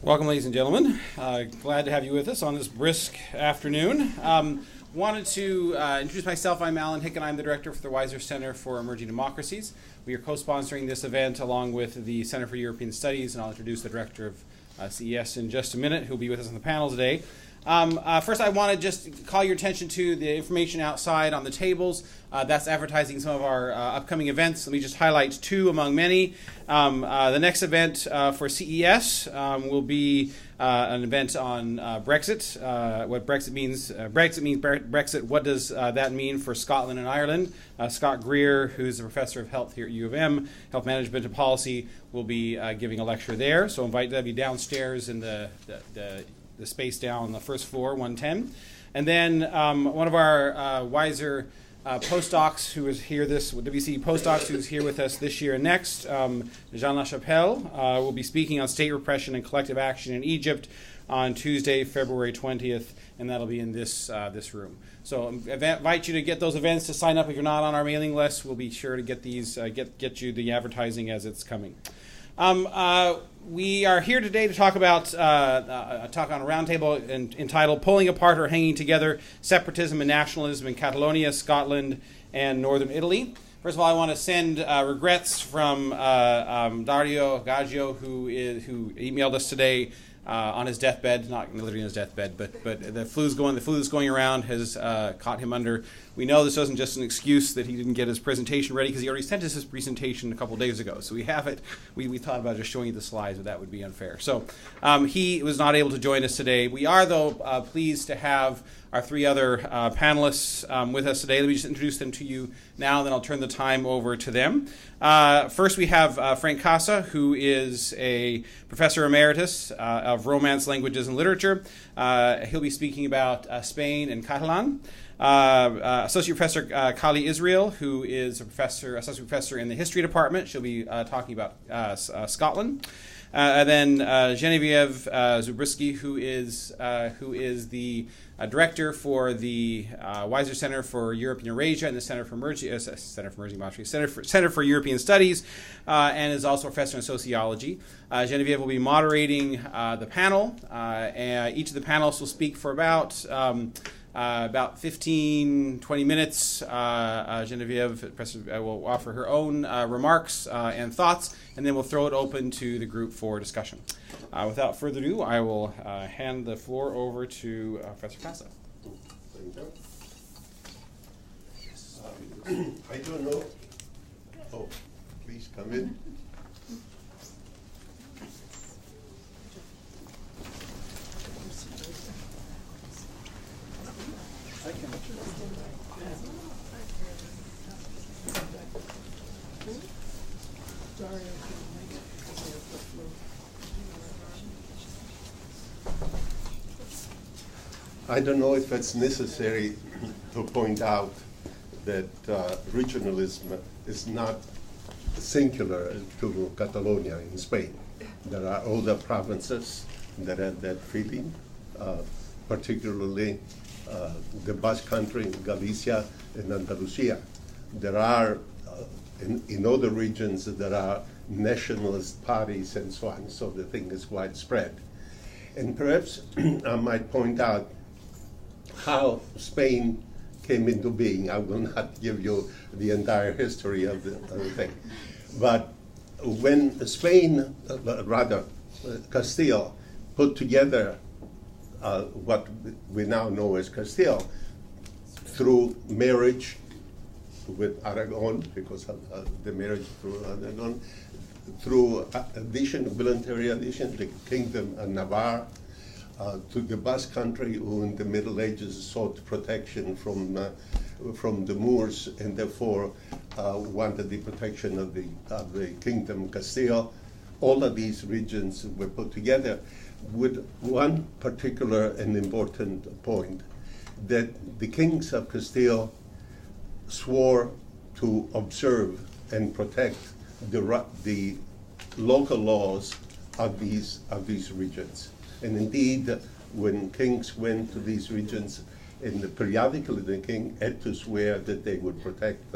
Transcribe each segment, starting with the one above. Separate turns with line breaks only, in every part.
Welcome, ladies and gentlemen. Glad to have you with us on this brisk afternoon. Wanted to introduce myself. I'm Alan Hick, and I'm the director for the Weiser Center for Emerging Democracies. We are co-sponsoring this event along with the Center for European Studies, and I'll introduce the director of CES in just a minute, who'll be with us on the panel today. First, I want to just call your attention to the information outside on the tables. That's advertising some of our upcoming events. Let me just highlight two among many. The next event for CES will be an event on Brexit, what Brexit means. Brexit. What does that mean for Scotland and Ireland? Scott Greer, who's a professor of health here at U of M, health management and policy, will be giving a lecture there. So invite them to be downstairs in the space down on the first floor, 110. And then one of our Weiser postdocs who is here, WC postdocs who's here with us this year and next, Jean Lachapelle, will be speaking on state repression and collective action in Egypt on Tuesday, February 20th, and that'll be in this room. So I invite you to get those events, to sign up if you're not on our mailing list. We'll be sure to get these, get you the advertising as it's coming. We are here today to talk about a talk on a roundtable entitled "Pulling Apart or Hanging Together: Separatism and Nationalism in Catalonia, Scotland, and Northern Italy." First of all, I want to send regrets from Dario Gaggio, who emailed us today on his deathbed, not literally on his deathbed, but the flu that's going around has caught him under. We know this wasn't just an excuse that he didn't get his presentation ready, because he already sent us his presentation a couple days ago. So we have it. We thought about just showing you the slides, but that would be unfair. So he was not able to join us today. We are, though, pleased to have our three other panelists with us today. Let me just introduce them to you now, and then I'll turn the time over to them. First, we have Frank Casa, who is a professor emeritus of Romance, Languages, and Literature. He'll be speaking about Spain and Catalan. Associate Professor Kali Israel, who is associate professor in the history department. She'll be talking about Scotland. And then Genevieve Zubriski, who is the director for the Weiser Center for Europe and Eurasia and the Center for European Studies, and is also a professor in sociology. Genevieve will be moderating the panel. And each of the panelists will speak for about 15, 20 minutes. Genevieve will offer her own remarks and thoughts, and then we'll throw it open to the group for discussion. Without further ado, I will hand the floor over to Professor Casa.
I don't know. Oh, please come in. I don't know if it's necessary to point out that regionalism is not singular to Catalonia in Spain. There are other provinces that have that feeling, particularly the Basque Country, Galicia, and Andalusia. There are, in other regions, there are nationalist parties and so on, so the thing is widespread. And perhaps I might point out how Spain came into being. I will not give you the entire history of the thing. But when Spain, Castile, put together what we now know as Castile, through marriage with Aragon, because of the marriage through Aragon, through voluntary addition, the Kingdom of Navarre, to the Basque Country, who in the Middle Ages sought protection from the Moors, and therefore wanted the protection of the Kingdom of Castile. All of these regions were put together with one particular and important point, that the kings of Castile swore to observe and protect the local laws of these regions. And indeed, when kings went to these regions, periodically the king had to swear that they would protect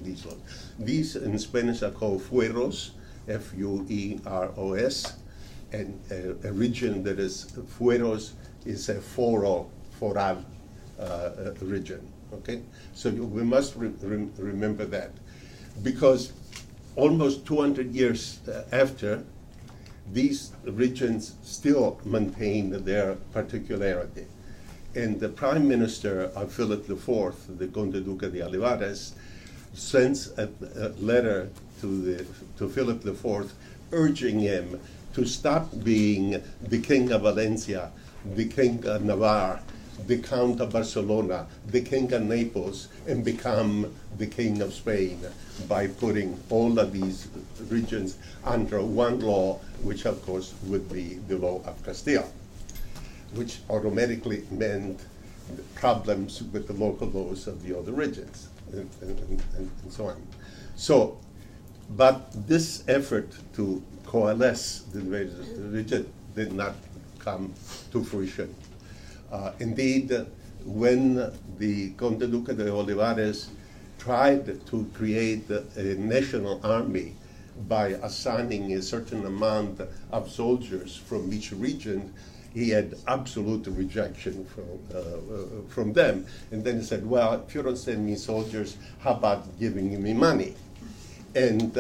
these laws. These in Spanish are called fueros, F-U-E-R-O-S, and a region that is fueros is a foral region. Okay, so we must remember that, because almost 200 years after, these regions still maintain their particularity. And the Prime Minister of Philip IV, the Conde Duque de Olivares, sends a letter to Philip IV urging him to stop being the King of Valencia, the King of Navarre, the Count of Barcelona, the King of Naples, and become the King of Spain by putting all of these regions under one law, which of course would be the law of Castile, which automatically meant problems with the local laws of the other regions, and so on. So, but this effort to coalesce the region did not come to fruition. Indeed, when the Conde Duque de Olivares tried to create a national army by assigning a certain amount of soldiers from each region, he had absolute rejection from them. And then he said, well, if you don't send me soldiers, how about giving me money? And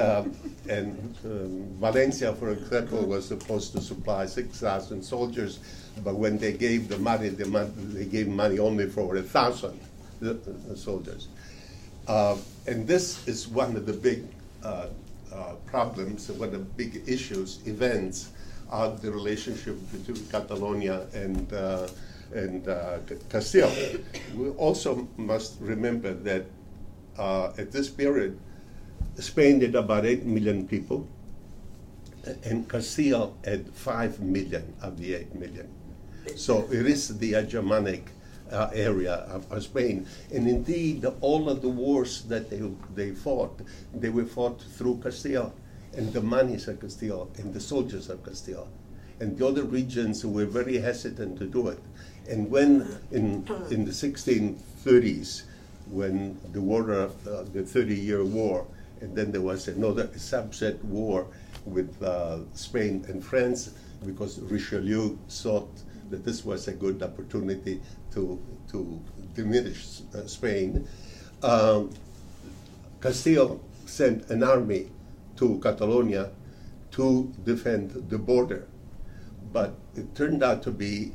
Valencia, for example, was supposed to supply 6,000 soldiers, but when they gave the money, they gave money only for 1,000 soldiers. And this is one of the big problems, one of the big issues, events, of the relationship between Catalonia and Castile. We also must remember that at this period, Spain had about 8 million people, and Castile had 5 million of the 8 million. So it is the hegemonic area of Spain. And indeed, all of the wars that they were fought through Castile, and the monies of Castile, and the soldiers of Castile. And the other regions were very hesitant to do it. And when, in the 1630s, when the war of the 30-year war, and then there was another subset war with Spain and France, because Richelieu thought that this was a good opportunity to diminish Spain. Castile sent an army to Catalonia to defend the border. But it turned out to be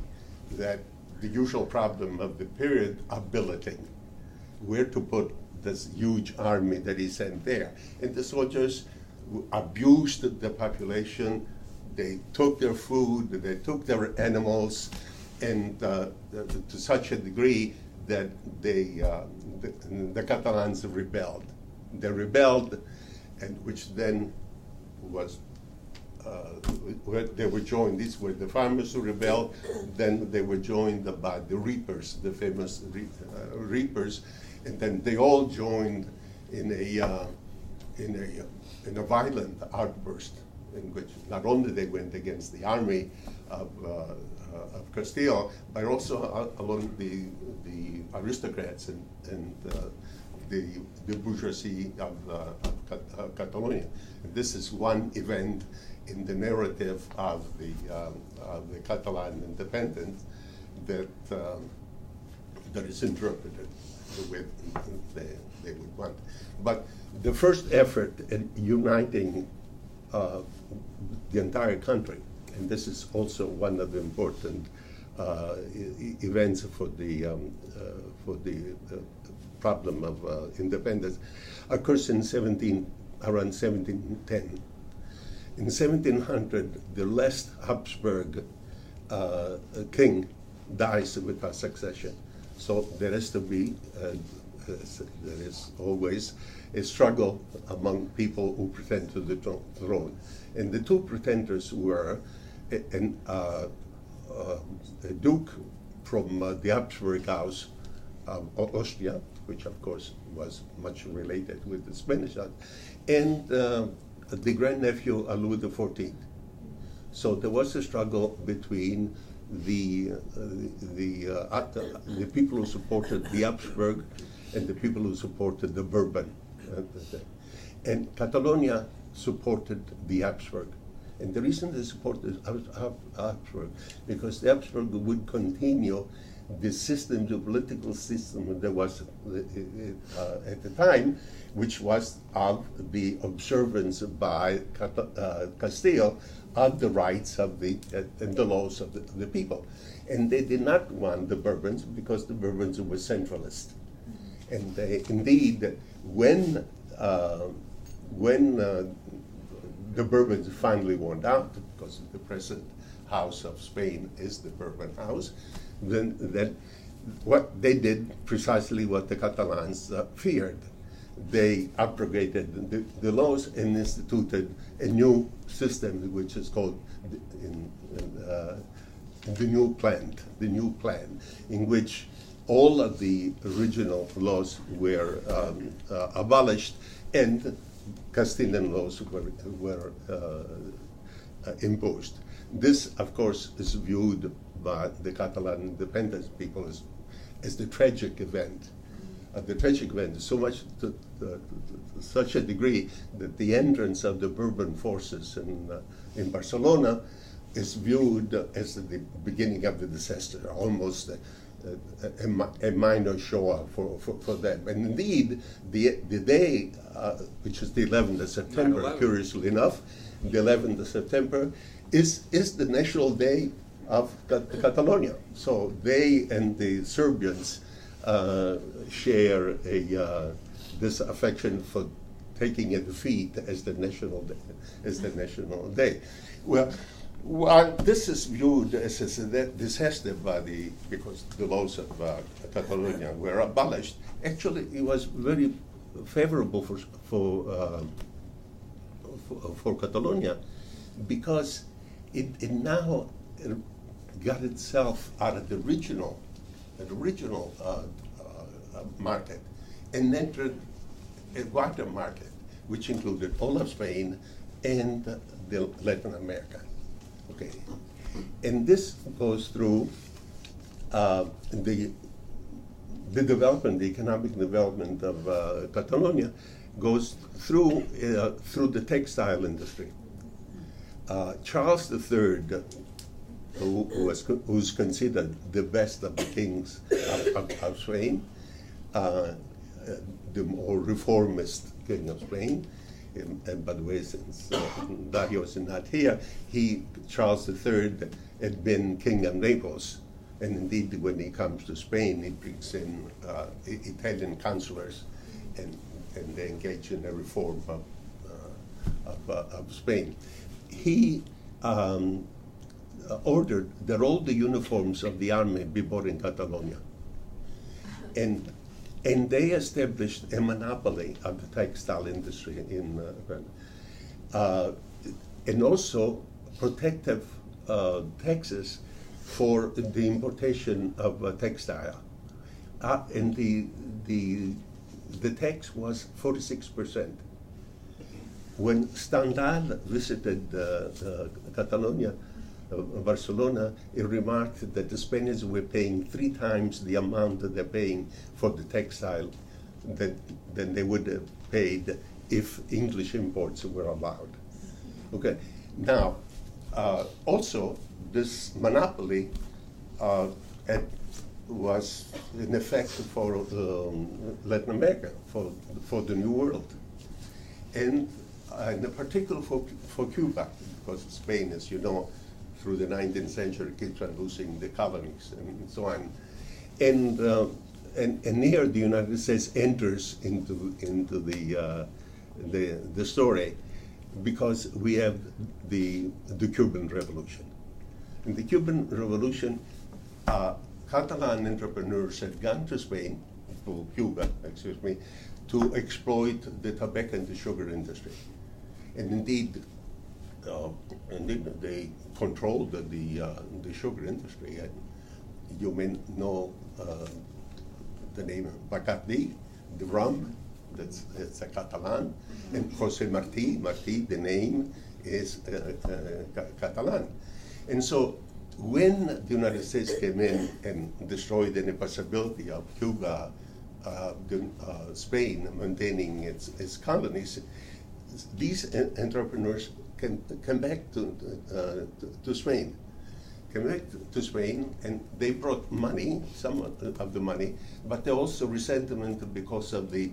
that the usual problem of the period of billeting, where to put this huge army that he sent there. And the soldiers abused the population, they took their food, they took their animals, and to such a degree that the Catalans rebelled. They rebelled, and which then was, they were joined, these were the farmers who rebelled, then they were joined by the reapers, the famous reapers, and then they all joined in a violent outburst in which not only they went against the army of Castile, but also along the aristocrats and the bourgeoisie of Catalonia. And this is one event in the narrative of the Catalan independence that is interpreted the way they would want. But the first effort in uniting the entire country, and this is also one of the important events for the problem of independence, occurs in around 1710. In 1700, the last Habsburg king dies without succession. So there has to be, there is always a struggle among people who pretend to the throne. And the two pretenders were a duke from the Habsburg house of Austria, which of course was much related with the Spanish house, and the grandnephew of Louis XIV. So there was a struggle between the people who supported the Habsburg and the people who supported the Bourbon. And Catalonia supported the Habsburg. And the reason they supported Habsburg, because the Habsburg would continue the system, the political system that was at the time, which was of the observance by Castile of the rights of and the laws of the people. And they did not want the Bourbons because the Bourbons were centralist. And they, indeed, when the Bourbons finally won out, because the present House of Spain is the Bourbon House, then what they did precisely what the Catalans feared. They abrogated the laws and instituted a new system, which is called the new plan, in which all of the original laws were abolished and Castilian laws were imposed. This, of course, is viewed by the Catalan independence people as the tragic event. The tragic event, so much to such a degree that the entrance of the Bourbon forces in Barcelona is viewed as the beginning of the disaster, almost a minor show-off for them. And indeed, the day, which is the 11th of September,
9/11.
Curiously enough, the 11th of September is the national day of Catalonia. So they and the Serbians share this affection for taking a defeat as the national day. Well, while this is viewed as a disaster because the laws of Catalonia were abolished, actually it was very favorable for Catalonia, because it now got itself out of the original market and entered a wider market, which included all of Spain and Latin America. Okay, and this goes through the development, the economic development of Catalonia goes through the textile industry. Charles III, who's considered the best of the kings of Spain, the more reformist king of Spain. And by the way, since Dario is not here, Charles III had been king of Naples, and indeed when he comes to Spain, he brings in Italian councillors, and they engage in a reform of Spain. He ordered that all the uniforms of the army be bought in Catalonia. And they established a monopoly of the textile industry and also protective taxes for the importation of textile. And the tax was 46%. When Stendhal visited Catalonia, Barcelona, he remarked that the Spaniards were paying 3 times the amount that they're paying for the textile than they would have paid if English imports were allowed. Okay, now, also, this monopoly was in effect for Latin America, for the New World, and in particular for Cuba, because Spain, as you know, through the 19th century keeps on losing the colonies and so on. And here the United States enters into the story, because we have the Cuban Revolution. In the Cuban Revolution, Catalan entrepreneurs had gone to Spain, to Cuba, to exploit the tobacco and the sugar industry. And indeed, they controlled the sugar industry. And you may know the name Bacardi, the rum, it's a Catalan, and José Martí, the name is Catalan. And so when the United States came in and destroyed any possibility of Cuba, Spain maintaining its colonies, these entrepreneurs came back to Spain. Came back to Spain, and they brought money, some of the money, but they also resentment because of the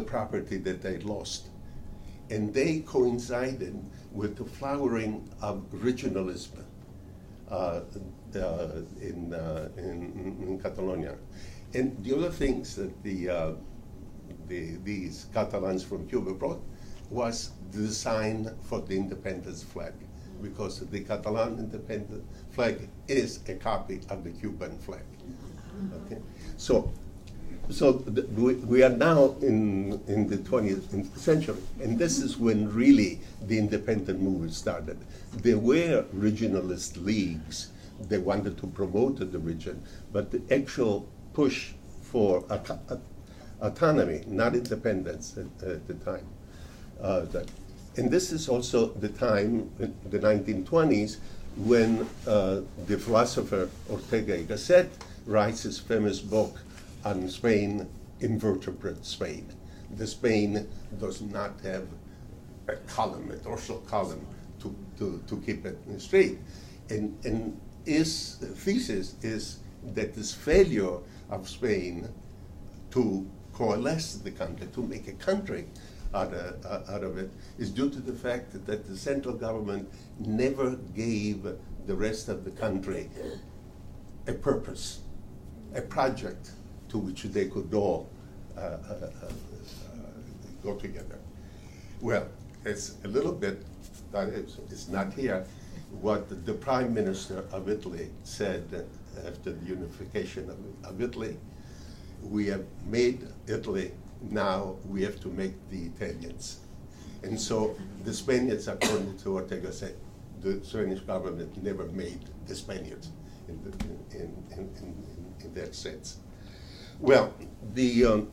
property that they lost. And they coincided with the flowering of regionalism in Catalonia. And the other things that these Catalans from Cuba brought was the design for the independence flag, because the Catalan independence flag is a copy of the Cuban flag. Okay? So we are now in the 20th century, and this is when really the independent movement started. There were regionalist leagues. They wanted to promote the region, but the actual push for autonomy, not independence at the time. And this is also the time, in the 1920s, when the philosopher Ortega y Gasset writes his famous book on Spain, Invertebrate Spain. The Spain does not have a column, a dorsal column, to keep it straight. And his thesis is that this failure of Spain to coalesce the country, to make a country out of it, is due to the fact that the central government never gave the rest of the country a purpose, a project to which they could all go together. Well, it's a little bit, it's not here, what the Prime Minister of Italy said after the unification of Italy. We have made Italy, now we have to make the Italians. And so the Spaniards, according to Ortega, said the Spanish government never made the Spaniards in that sense. Well, the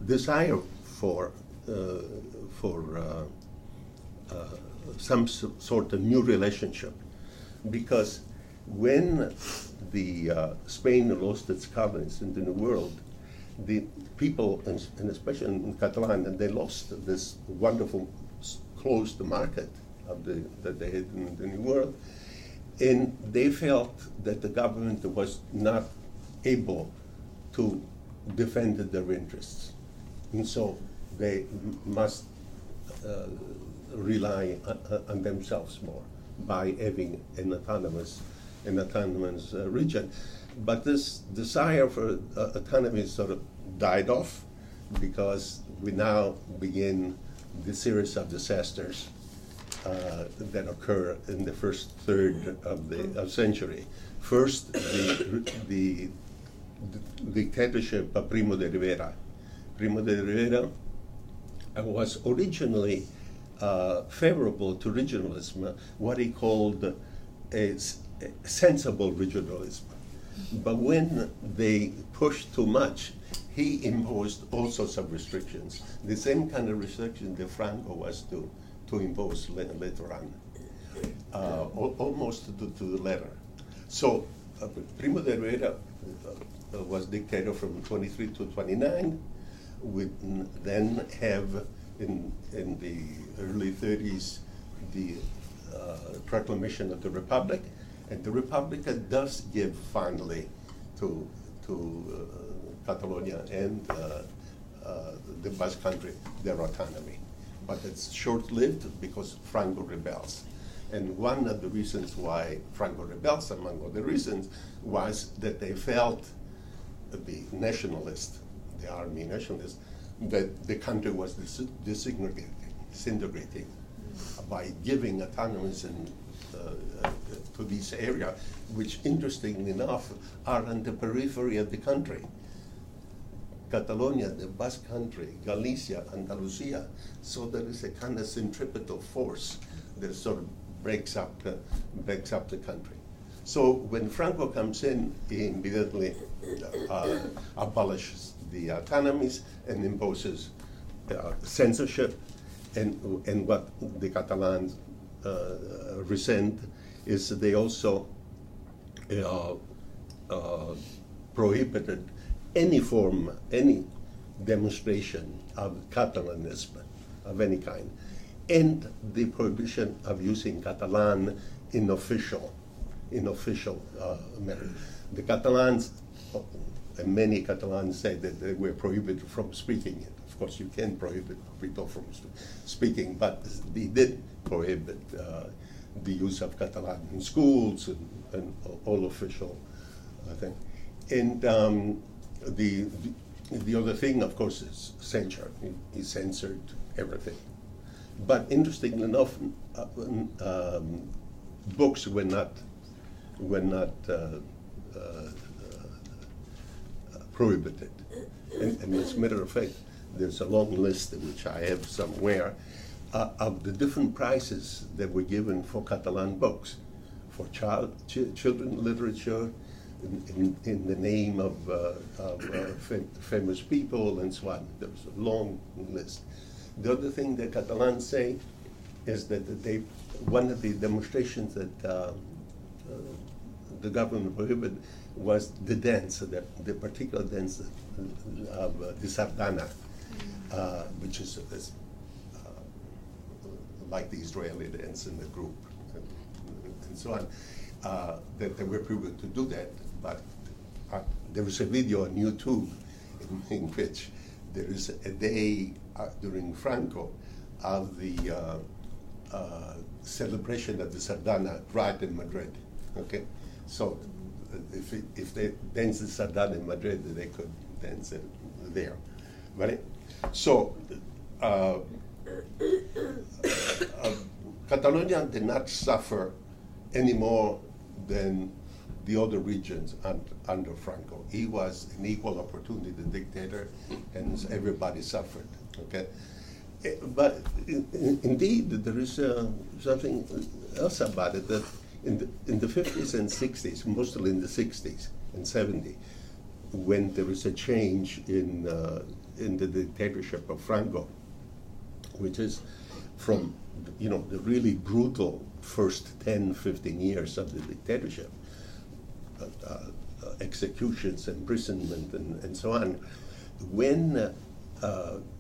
desire for some sort of new relationship, because when Spain lost its colonies in the New World, the people, and especially in Catalonia, they lost this wonderful closed market that they had in the New World, and they felt that the government was not able to defend their interests, and so they must rely on themselves more by having an autonomous region. But this desire for autonomy sort of died off, because we now begin the series of disasters that occur in the first third of the century. First, the dictatorship of Primo de Rivera. Primo de Rivera was originally favorable to regionalism, what he called a sensible regionalism. But when they pushed too much, he imposed all sorts of restrictions, the same kind of restrictions that Franco was to impose later on, almost to the letter. So Primo de Rivera was dictator from 23 to 29. We then have in the early 30s the proclamation of the Republic, and the Republic does give finally to Catalonia and the Basque Country their autonomy. But it's short-lived because Franco rebels. And one of the reasons why Franco rebels, among other reasons, was that they felt, the nationalists, the army nationalists, that the country was disintegrating by giving autonomy to this area, which, interestingly enough, are on the periphery of the country. Catalonia, the Basque Country, Galicia, Andalusia. So there is a kind of centripetal force that sort of breaks up the country. So when Franco comes in, he immediately abolishes the autonomies and imposes censorship. And what the Catalans resent is they also prohibited any demonstration of Catalanism of any kind, and the prohibition of using Catalan in official matter. The Catalans, and many Catalans say that they were prohibited from speaking it. Of course, you can prohibit people from speaking, but they did prohibit the use of Catalan in schools and all official thing. And the other thing, of course, is censure. He censored everything. But interestingly enough, books were not prohibited. And as a matter of fact, there's a long list, which I have somewhere, of the different prizes that were given for Catalan books, for children literature, in the name of famous people and so on. There's a long list. The other thing that Catalans say is that one of the demonstrations that the government prohibited was the dance, the particular dance of the sardana, which is like the Israeli dance in the group, and so on. That they were prohibited to do that, but there was a video on YouTube in which there is a day during Franco of the celebration of the sardana right in Madrid. Okay, so if they dance the sardana in Madrid, they could dance it there, right? So Catalonia did not suffer any more than the other regions under Franco. He was an equal opportunity dictator, and everybody suffered. Okay, but indeed there is something else about it, that in the 50s and 60s, mostly in the 60s and 70s, when there was a change in the dictatorship of Franco, which is from the really brutal first 10, 15 years of the dictatorship, executions, imprisonment, and so on. When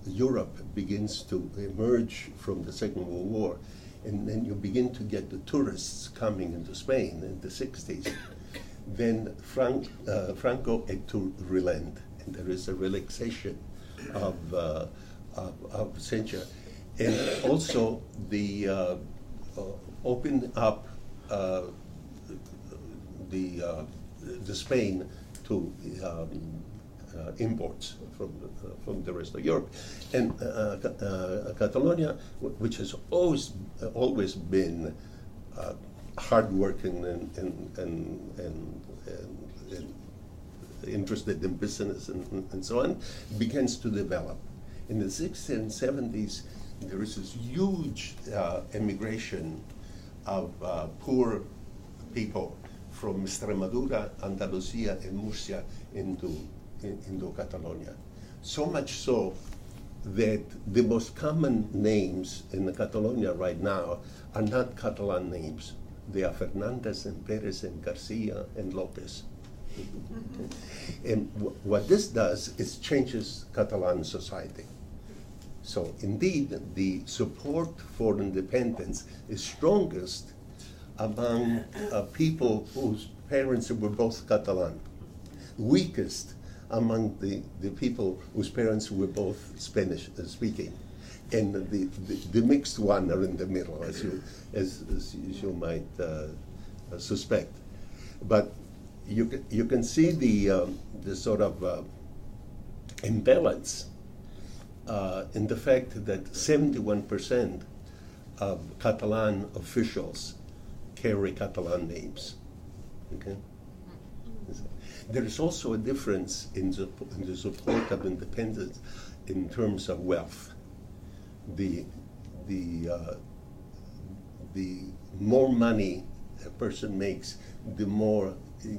Europe begins to emerge from the Second World War, and then you begin to get the tourists coming into Spain in the 60s, then Franco had to relent, and there is a relaxation of censure. And also the open up the Spain to imports from the rest of Europe, and Catalonia, which has always been hardworking and interested in business and so on, begins to develop. In the 60s and 70s, there is this huge emigration of poor people from Extremadura, Andalusia, and Murcia into Catalonia. So much so that the most common names in Catalonia right now are not Catalan names. They are Fernandez and Perez and Garcia and Lopez. And what this does is changes Catalan society. So indeed, the support for independence is strongest among people whose parents were both Catalan, weakest among the people whose parents were both Spanish speaking, and the mixed one are in the middle, as you might suspect. But you can see the sort of imbalance in the fact that 71% of Catalan officials carry Catalan names. Okay? There is also a difference in the support of independence in terms of wealth. The more money a person makes, the more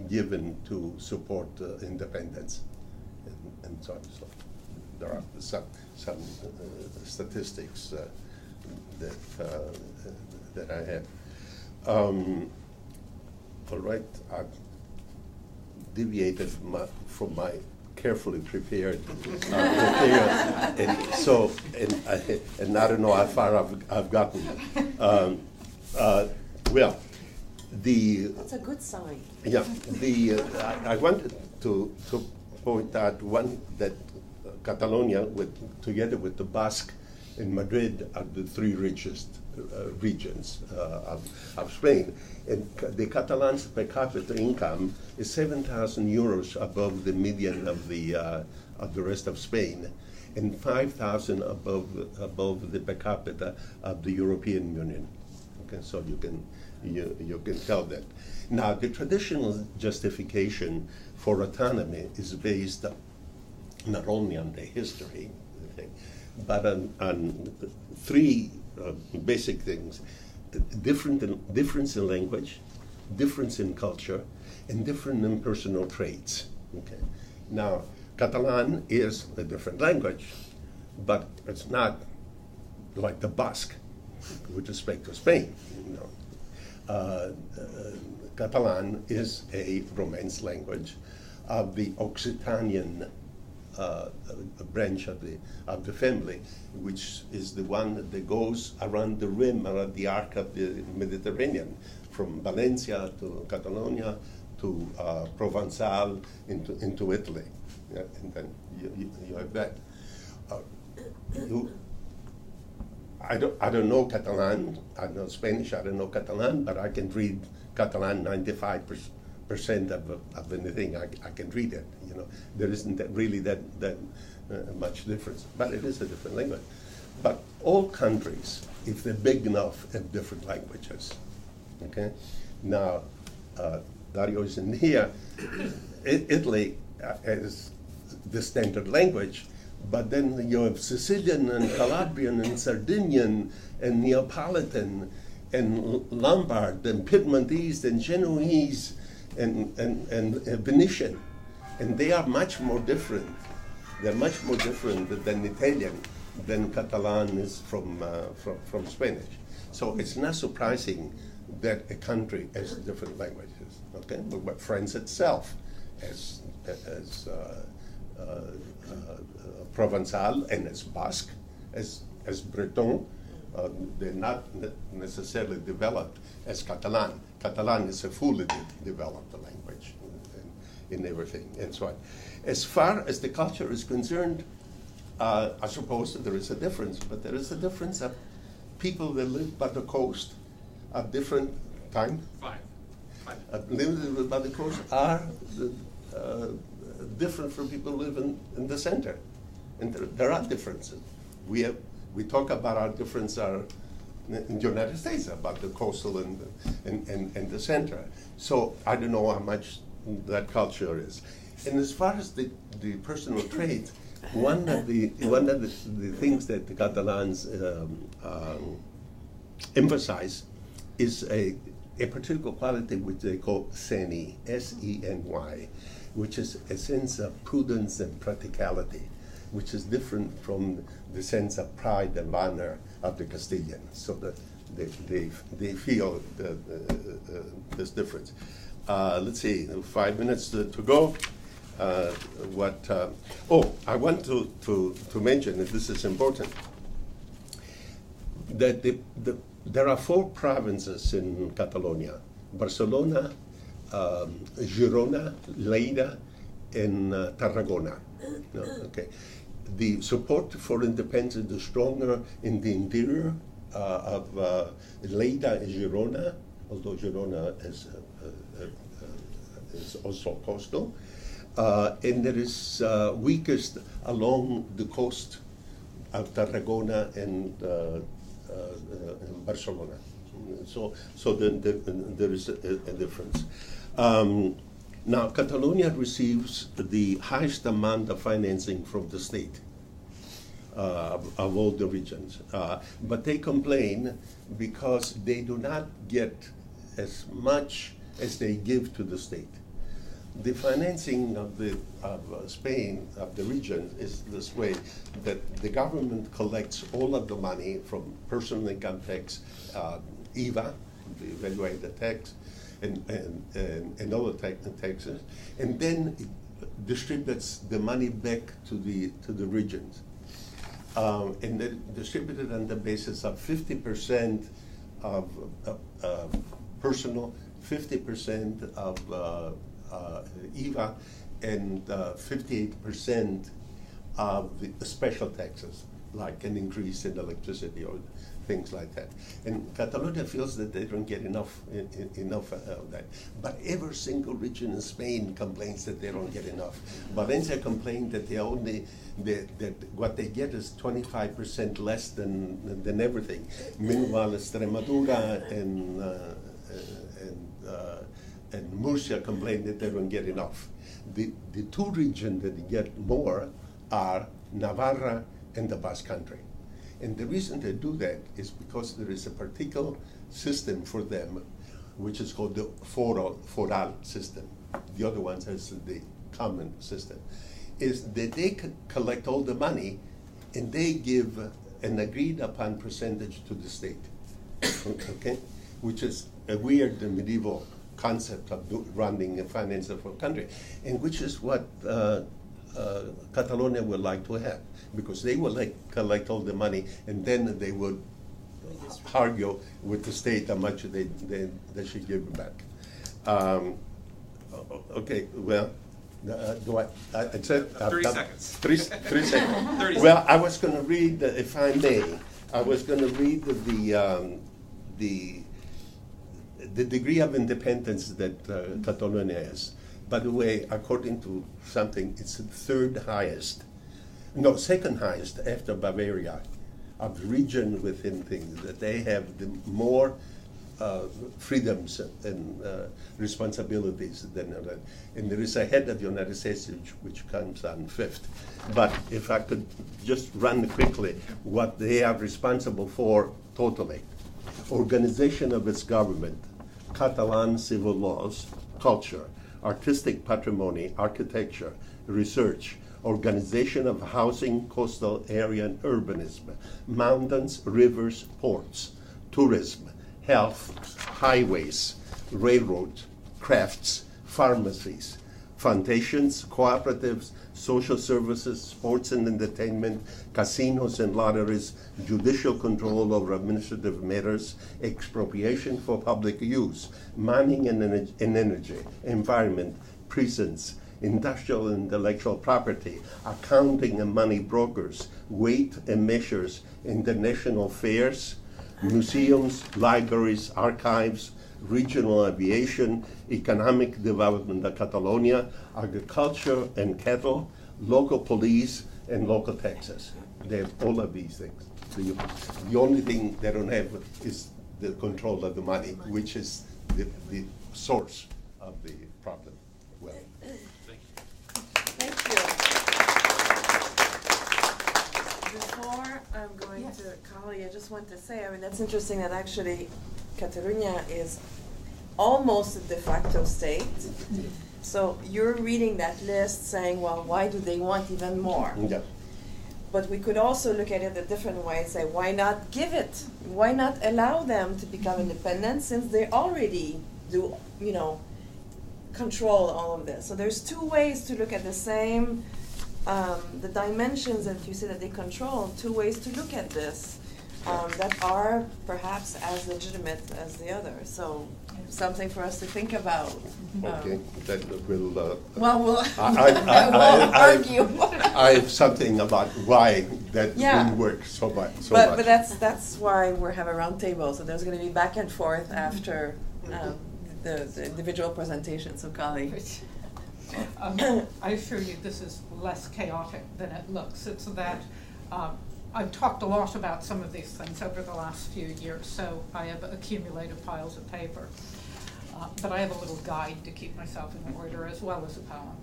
given to support independence, and so on. So there are some statistics that I have. All right, I've deviated from my carefully prepared. And I don't know how far I've gotten. Well,
That's a good sign.
Yeah, I wanted to point out one that Catalonia, together with the Basque and Madrid, are the three richest regions of Spain. And the Catalans' per capita income is 7,000 euros above the median of the rest of Spain, and 5,000 above the per capita of the European Union. Okay, so you can tell that. Now, the traditional justification for autonomy is based not only on the history, but on three basic things: difference in language, difference in culture, and different in personal traits. Okay. Now, Catalan is a different language, but it's not like the Basque with respect to Spain. Catalan is a Romance language of the Occitanian branch of the family, which is the one that goes around the rim, around the arc of the Mediterranean, from Valencia to Catalonia to Provençal into Italy. Yeah, and then you have that. I don't know Catalan. I know Spanish. I don't know Catalan, but I can read Catalan 95% of anything. I can read it. There isn't really that much difference, but it is a different language. But all countries, if they're big enough, have different languages. Okay. Now, Dario isn't here. Italy has the standard language. But then you have Sicilian and Calabrian and Sardinian and Neapolitan and Lombard and Piedmontese and Genoese and Venetian. And they are much more different. They're much more different than Italian, than Catalan is from Spanish. So it's not surprising that a country has different languages. Okay, but France itself has Provençal and as Basque, as Breton. They're not necessarily developed as Catalan. Catalan is a fully developed language in everything and so on. As far as the culture is concerned, I suppose that there is a difference, but there is a difference of people that live by the coast at different time.
Five.
Live by the coast are different from people who live in the center. And there are differences. We talk about our difference in the United States, about the coastal and the center. So I don't know how much that culture is. And as far as the personal traits, one of the things that the Catalans emphasize is a particular quality which they call seny, S-E-N-Y, which is a sense of prudence and practicality, which is different from the sense of pride and honor of the Castilians. So that they feel this difference. Let's see, 5 minutes to go. I want to mention, and this is important, that there are 4 provinces in Catalonia: Barcelona, Girona, Lleida, and Tarragona. No, okay. The support for independence is stronger in the interior of Lleida and Girona, although Girona is also coastal. And there is weakest along the coast of Tarragona and Barcelona. So there is a difference. Now, Catalonia receives the highest amount of financing from the state of all the regions. But they complain because they do not get as much as they give to the state. The financing of Spain, of the region, is this way, that the government collects all of the money from personal income tax, IVA, the value-added tax, and other taxes, and then distributes the money back to the regions, and they distribute it on the basis of 50% of personal, 50% of IVA, and 58% of the special taxes, like an increase in electricity or things like that. And Catalonia feels that they don't get enough of that. But every single region in Spain complains that they don't get enough. Valencia complained that they only that what they get is 25% less than everything. Meanwhile, Extremadura and Murcia complain that they don't get enough. The two regions that get more are Navarra and the Basque Country. And the reason they do that is because there is a particular system for them, which is called the foral system. The other one is the common system. Is that they collect all the money and they give an agreed upon percentage to the state, okay? Which is a weird medieval concept of running and financing for a country, and which is what Catalonia would like to have, because they will collect all the money and then they would argue with the state how much they should give back. Okay, well, do I said
30 seconds.
3 seconds.
30 seconds.
Well, I was going to read, if I may, I was going to read the degree of independence that Catalonia has. By the way, according to something, it's the second highest after Bavaria of the region within things, that they have the more freedoms and responsibilities than other. And there is a head of the United States which comes on fifth. But if I could just run quickly what they are responsible for totally. Organization of its government, Catalan civil laws, culture, artistic patrimony, architecture, research, organization of housing, coastal area and urbanism, mountains, rivers, ports, tourism, health, highways, railroads, crafts, pharmacies, foundations, cooperatives, social services, sports and entertainment, casinos and lotteries, judicial control over administrative matters, expropriation for public use, mining and energy, environment, prisons, industrial and intellectual property, accounting and money brokers, weight and measures, international fairs, museums, libraries, archives, regional aviation, economic development of Catalonia, agriculture and cattle, local police, and local taxes. They have all of these things. The only thing they don't have is the control of the money, which is the source of the problem. Well,
Thank you. Before I'm going to Kali, I just want to say, I mean, that's interesting that actually Catalonia is almost a de facto state. So you're reading that list saying, well, why do they want even more?
yeah.
But we could also look at it a different way and say, why not give it? Why not allow them to become independent, since they already do, control all of this? So there's two ways to look at the same, the dimensions that you say that they control, two ways to look at this that are perhaps as legitimate as the other. So something for us to think about.
Okay, that will.
Well, we'll
I
argue.
I have something about why that didn't work so much.
But that's why we have a round table. So there's going to be back and forth after the individual presentation. So, Kali.
I assure you this is less chaotic than it looks. It's that I've talked a lot about some of these things over the last few years, so I have accumulated piles of paper. But I have a little guide to keep myself in order, as well as a poem.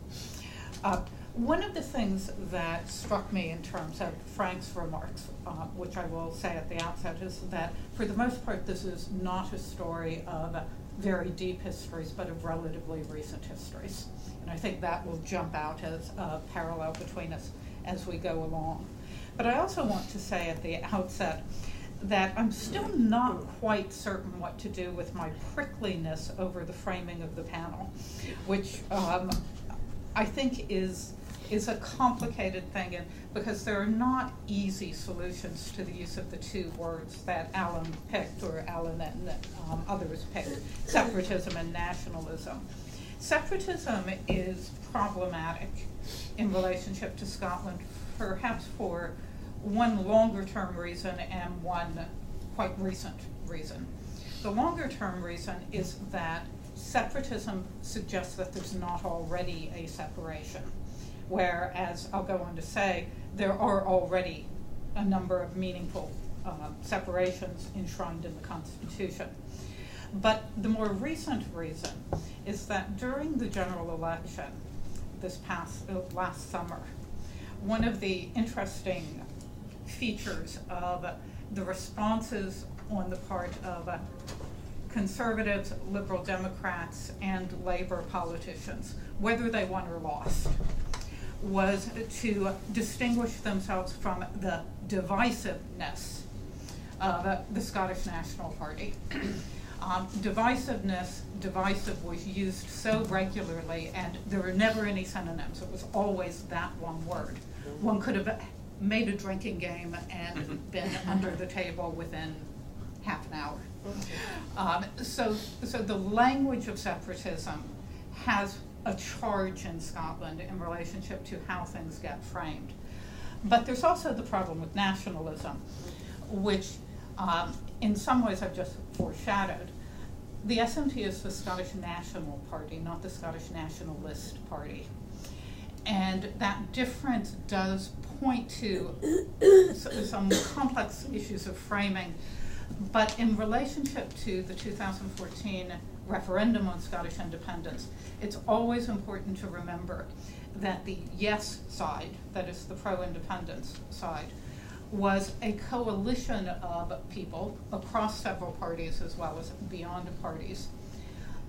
One of the things that struck me in terms of Frank's remarks, which I will say at the outset, is that for the most part this is not a story of very deep histories, but of relatively recent histories. And I think that will jump out as a parallel between us as we go along. But I also want to say at the outset that I'm still not quite certain what to do with my prickliness over the framing of the panel, which I think is a complicated thing, and because there are not easy solutions to the use of the two words that Alan picked, or Alan and others picked, separatism and nationalism. Separatism is problematic in relationship to Scotland, perhaps for one longer-term reason and one quite recent reason. The longer-term reason is that separatism suggests that there's not already a separation, whereas I'll go on to say there are already a number of meaningful separations enshrined in the Constitution. But the more recent reason is that during the general election this last summer, one of the interesting features of the responses on the part of conservatives, liberal Democrats, and labor politicians, whether they won or lost, was to distinguish themselves from the divisiveness of the Scottish National Party. Divisive was used so regularly, and there were never any synonyms. It was always that one word. One could have made a drinking game and been under the table within half an hour. So the language of separatism has a charge in Scotland in relationship to how things get framed. But there's also the problem with nationalism, which in some ways I've just foreshadowed. The SNP is the Scottish National Party, not the Scottish Nationalist Party. And that difference does point to some complex issues of framing. But in relationship to the 2014 referendum on Scottish independence, it's always important to remember that the yes side, that is the pro-independence side, was a coalition of people across several parties as well as beyond parties,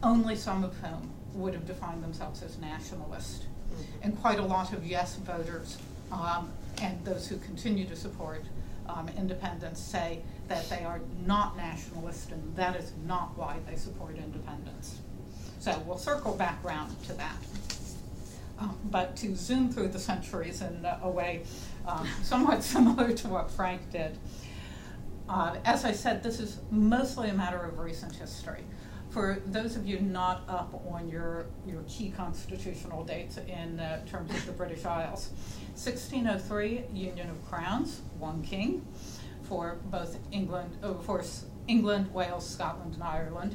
only some of whom would have defined themselves as nationalist. And quite a lot of yes voters and those who continue to support independence say that they are not nationalist, and that is not why they support independence. So we'll circle back round to that. But to zoom through the centuries in a way somewhat similar to what Frank did, as I said, this is mostly a matter of recent history. For those of you not up on your key constitutional dates in terms of the British Isles, 1603, Union of Crowns, one king, for both England, Wales, Scotland, and Ireland.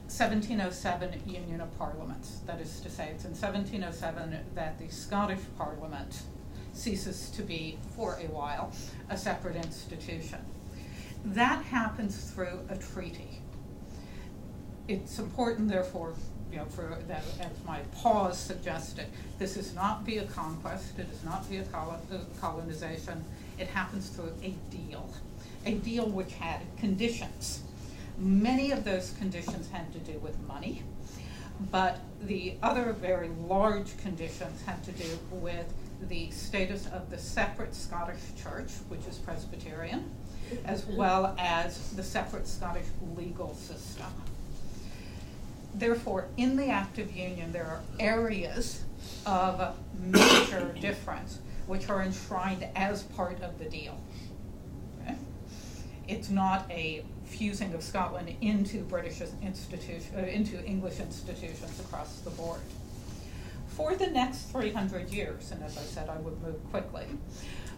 1707, Union of Parliaments. That is to say, it's in 1707 that the Scottish Parliament ceases to be, for a while, a separate institution. That happens through a treaty. It's important, therefore, for that, as my pause suggested, this is not via conquest, it is not via colonization, it happens through a deal which had conditions. Many of those conditions had to do with money, but the other very large conditions had to do with the status of the separate Scottish Church, which is Presbyterian, as well as the separate Scottish legal system. Therefore, in the Act of Union, there are areas of major difference which are enshrined as part of the deal. Okay? It's not a fusing of Scotland into into English institutions across the board. For the next 300 years, and as I said, I would move quickly,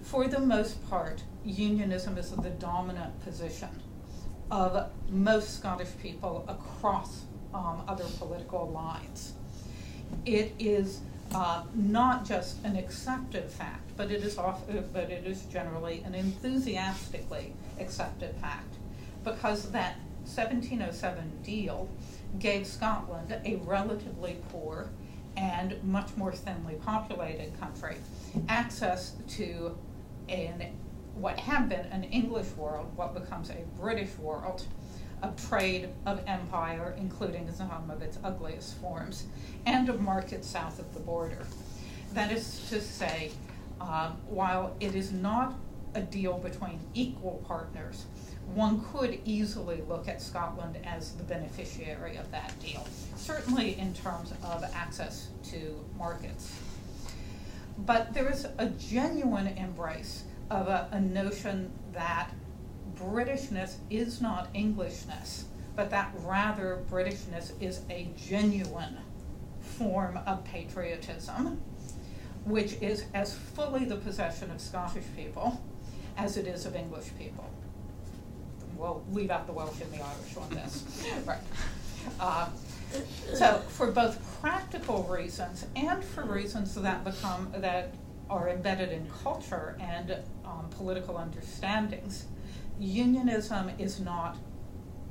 for the most part, unionism is the dominant position of most Scottish people across other political lines. It is not just an accepted fact, but it is generally an enthusiastically accepted fact, because that 1707 deal gave Scotland, a relatively poor and much more thinly populated country, access to what had been an English world, what becomes a British world, of trade, of empire, including some of its ugliest forms, and of markets south of the border. That is to say, while it is not a deal between equal partners, one could easily look at Scotland as the beneficiary of that deal, certainly in terms of access to markets. But there is a genuine embrace of a notion that Britishness is not Englishness, but that rather Britishness is a genuine form of patriotism, which is as fully the possession of Scottish people as it is of English people. We'll leave out the Welsh and the Irish on this. Right. So for both practical reasons and for reasons that are embedded in culture and political understandings, unionism is not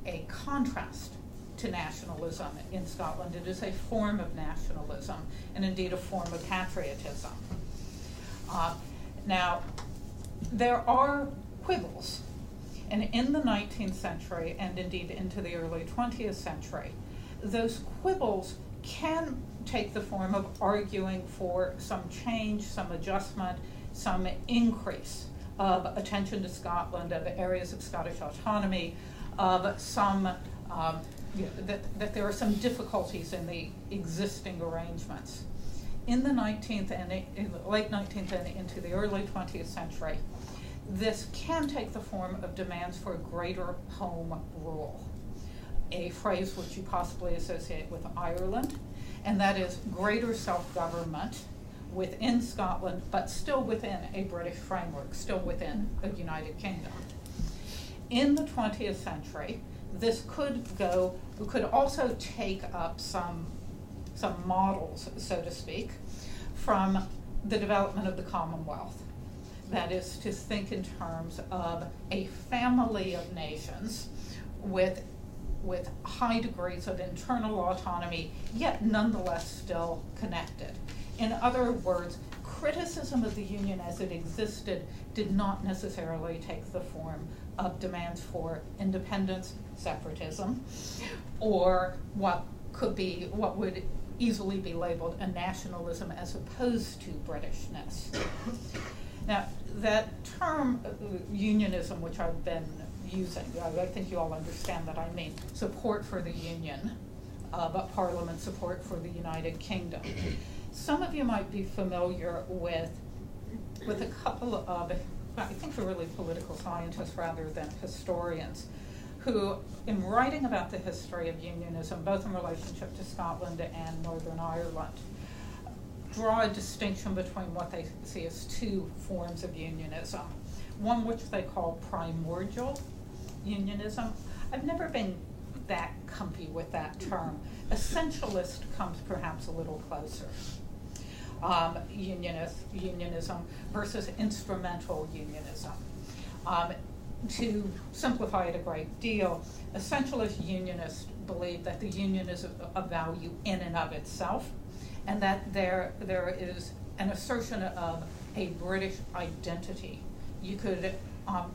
a contrast to nationalism in Scotland. It is a form of nationalism and indeed a form of patriotism. Now, there are quibbles, and in the 19th century and indeed into the early 20th century, those quibbles can take the form of arguing for some change, some adjustment, some increase of attention to Scotland, of areas of Scottish autonomy, of some, that there are some difficulties in the existing arrangements. In the 19th and in the late 19th and into the early 20th century, this can take the form of demands for greater home rule, a phrase which you possibly associate with Ireland, and that is greater self-government within Scotland, but still within a British framework, still within a United Kingdom. In the 20th century, this could also take up some models, so to speak, from the development of the Commonwealth. That is to think in terms of a family of nations with high degrees of internal autonomy, yet nonetheless still connected. In other words, criticism of the Union as it existed did not necessarily take the form of demands for independence, separatism, or what would easily be labeled a nationalism as opposed to Britishness. Now, that term unionism, which I've been using, I think you all understand that I mean support for the Union, but Parliament support for the United Kingdom. Some of you might be familiar with a couple of, I think they're really political scientists rather than historians, who, in writing about the history of unionism, both in relationship to Scotland and Northern Ireland, draw a distinction between what they see as two forms of unionism. One which they call primordial unionism. I've never been that comfy with that term. Essentialist comes perhaps a little closer. Unionism versus instrumental unionism. To simplify it a great deal, essentialist unionists believe that the union is a value in and of itself, and that there is an assertion of a British identity. You could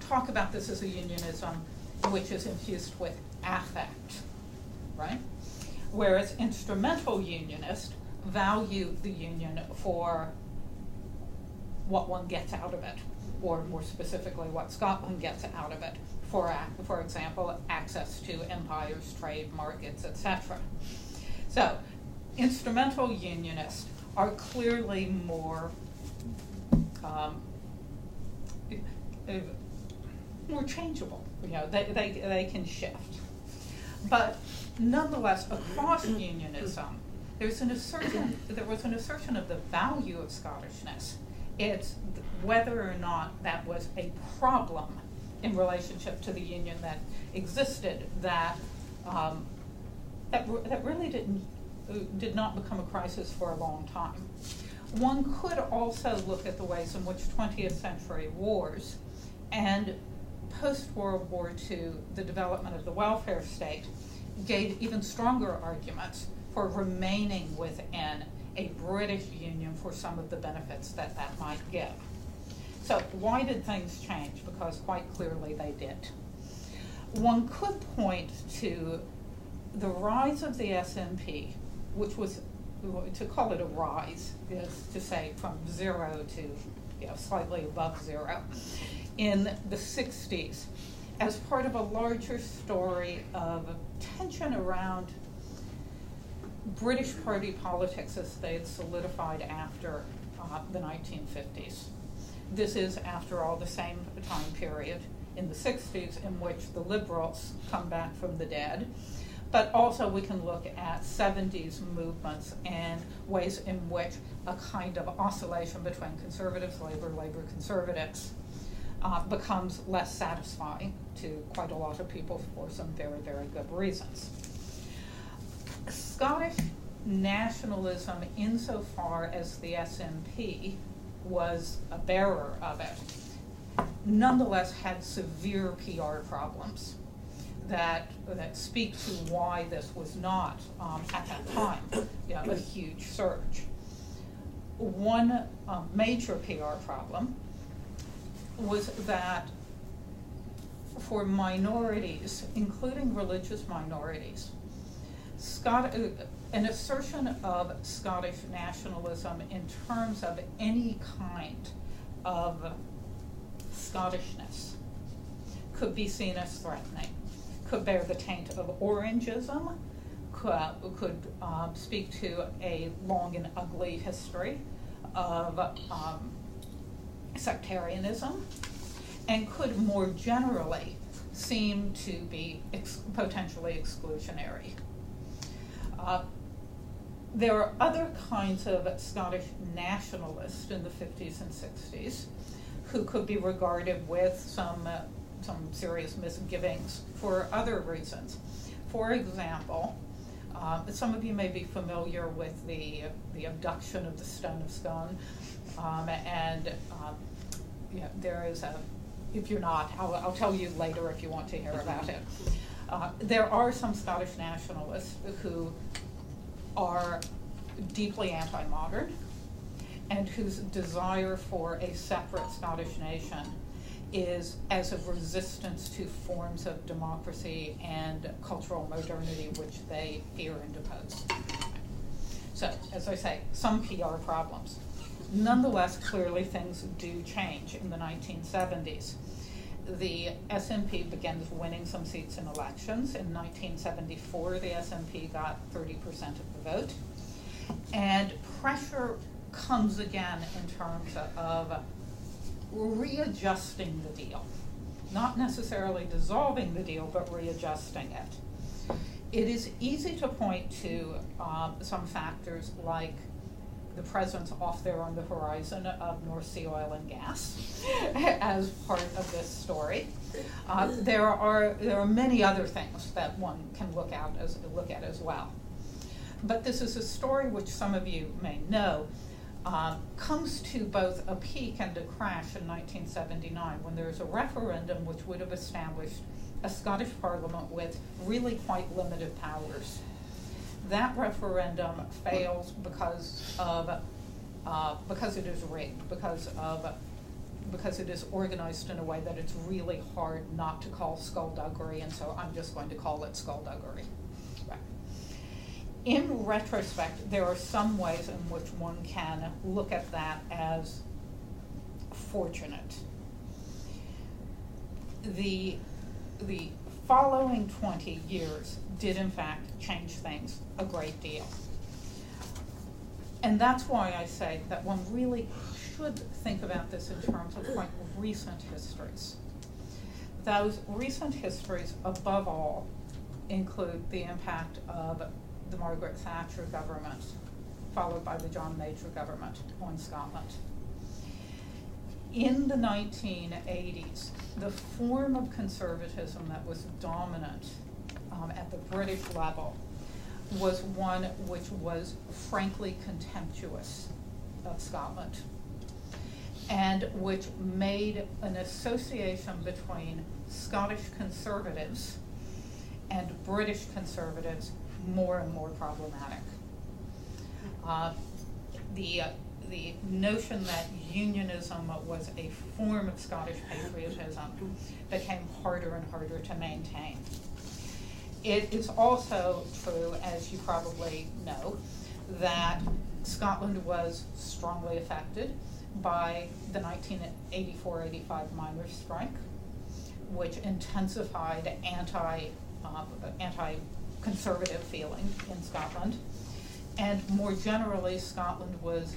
talk about this as a unionism which is infused with affect, right? Whereas instrumental unionists value the union for what one gets out of it, or more specifically what Scotland gets out of it, for example, access to empires, trade, markets, etc. So instrumental unionists are clearly more changeable. You know, they can shift. But nonetheless, across unionism, there was an assertion of the value of Scottishness. It's whether or not that was a problem in relationship to the union that existed that really did not become a crisis for a long time. One could also look at the ways in which 20th century wars and post-World War II, the development of the welfare state, gave even stronger arguments for remaining within a British union for some of the benefits that might give. So why did things change? Because quite clearly they did. One could point to the rise of the SNP, which was, to call it a rise, is to say from 0 to slightly above 0, in the 60s, as part of a larger story of tension around British party politics as they had solidified after the 1950s. This is, after all, the same time period in the 60s in which the liberals come back from the dead. But also we can look at 70s movements and ways in which a kind of oscillation between conservatives, labor, conservatives becomes less satisfying to quite a lot of people for some very, very good reasons. Scottish nationalism, insofar as the SNP was a bearer of it, nonetheless had severe PR problems that speak to why this was not, at that time, a huge surge. One major PR problem was that for minorities, including religious minorities, an assertion of Scottish nationalism in terms of any kind of Scottishness could be seen as threatening, could bear the taint of Orangism, could speak to a long and ugly history of sectarianism, and could more generally seem to be potentially exclusionary. There are other kinds of Scottish nationalists in the 50s and 60s who could be regarded with some serious misgivings for other reasons. For example, some of you may be familiar with the abduction of the Stone of Scone, there is a, if you're not, I'll tell you later if you want to hear about it. There are some Scottish nationalists who are deeply anti-modern and whose desire for a separate Scottish nation is as a resistance to forms of democracy and cultural modernity which they fear and oppose. So, as I say, some PR problems. Nonetheless, clearly things do change in the 1970s. The SNP begins winning some seats in elections. In 1974, the SNP got 30% of the vote. And pressure comes again in terms of readjusting the deal. Not necessarily dissolving the deal, but readjusting it. It is easy to point to some factors like the presence off there on the horizon of North Sea oil and gas as part of this story. There are many other things that one can look at as well. But this is a story which some of you may know comes to both a peak and a crash in 1979 when there's a referendum which would have established a Scottish Parliament with really quite limited powers. That referendum fails because it is rigged, because it is organized in a way that it's really hard not to call skullduggery, and so I'm just going to call it skullduggery. Right. In retrospect, there are some ways in which one can look at that as fortunate. The following 20 years did in fact change things a great deal. And that's why I say that one really should think about this in terms of quite recent histories. Those recent histories, above all, include the impact of the Margaret Thatcher government, followed by the John Major government on Scotland. In the 1980s, the form of conservatism that was dominant at the British level was one which was frankly contemptuous of Scotland, and which made an association between Scottish conservatives and British conservatives more and more problematic. The notion that unionism was a form of Scottish patriotism became harder and harder to maintain. It is also true, as you probably know, that Scotland was strongly affected by the 1984-85 miners' strike, which intensified anti-conservative feeling in Scotland. And more generally, Scotland was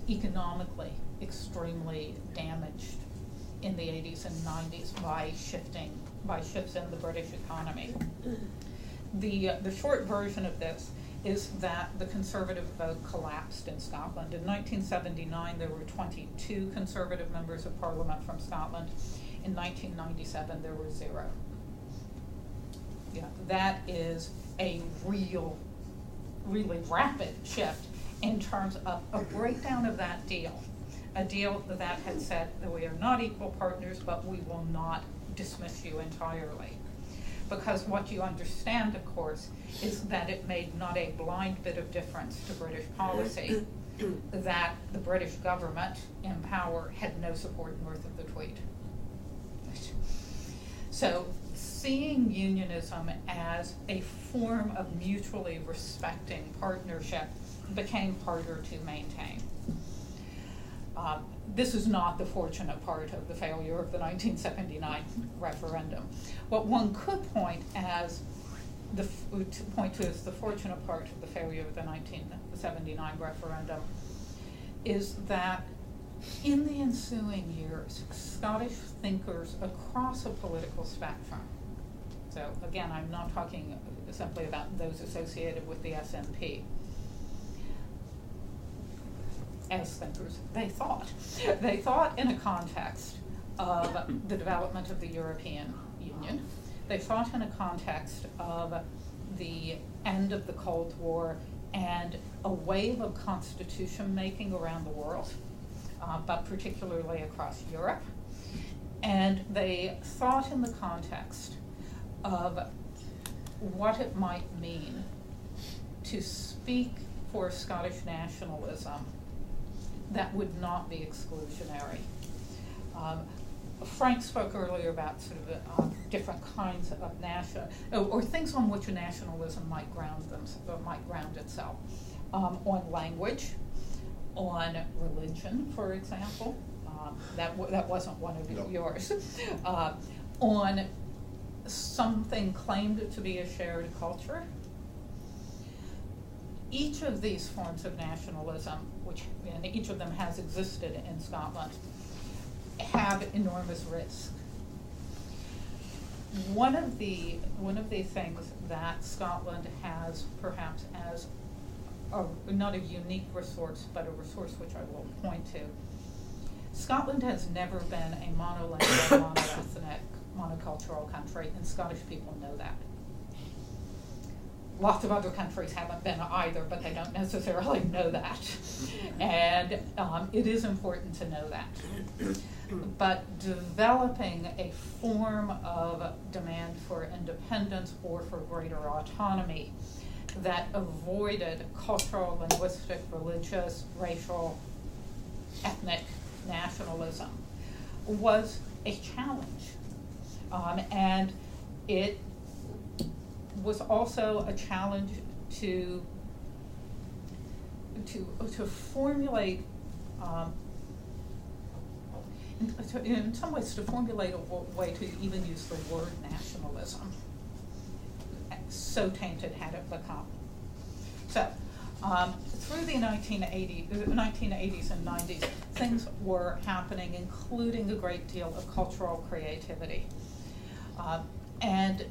economically extremely damaged in the 80s and 90s by shifts in the British economy. The short version of this is that the Conservative vote collapsed in Scotland. In 1979, there were 22 Conservative members of Parliament from Scotland. In 1997, there were 0. Yeah, that is a really rapid shift in terms of a breakdown of that deal. A deal that had said that we are not equal partners, but we will not dismiss you entirely. Because what you understand, of course, is that it made not a blind bit of difference to British policy that the British government in power had no support north of the Tweed. So seeing unionism as a form of mutually respecting partnership became harder to maintain. This is not the fortunate part of the failure of the 1979 referendum. What one could point to as the fortunate part of the failure of the 1979 referendum is that in the ensuing years, Scottish thinkers across a political spectrum, so again, I'm not talking simply about those associated with the SNP, as thinkers, they thought in a context of the development of the European Union. They thought in a context of the end of the Cold War and a wave of constitution making around the world, but particularly across Europe. And they thought in the context of what it might mean to speak for Scottish nationalism that would not be exclusionary. Frank spoke earlier about sort of different kinds of or things on which a nationalism might ground itself. On language, on religion, for example. That wasn't one of yours. On something claimed to be a shared culture. Each of these forms of nationalism, and each of them has existed in Scotland, have enormous risk. One of the things that Scotland has, perhaps as not a unique resource, but a resource which I will point to, Scotland has never been a monolingual, monoethnic, monocultural country, and Scottish people know that. Lots of other countries haven't been either, but they don't necessarily know that. And it is important to know that. But developing a form of demand for independence or for greater autonomy that avoided cultural, linguistic, religious, racial, ethnic nationalism was a challenge. And it was also a challenge to formulate, in some ways, to formulate a way to even use the word nationalism. So tainted had it become. So, through the 1980s and 90s, things were happening, including a great deal of cultural creativity. And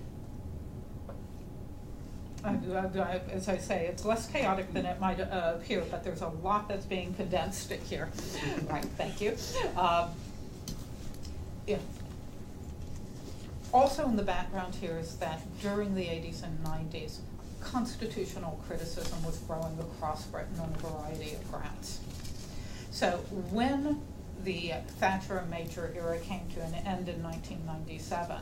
as I say, it's less chaotic than it might appear, but there's a lot that's being condensed here. Right, thank you. Yeah. Also in the background here is that during the 80s and 90s, constitutional criticism was growing across Britain on a variety of fronts. So when the Thatcher and Major era came to an end in 1997,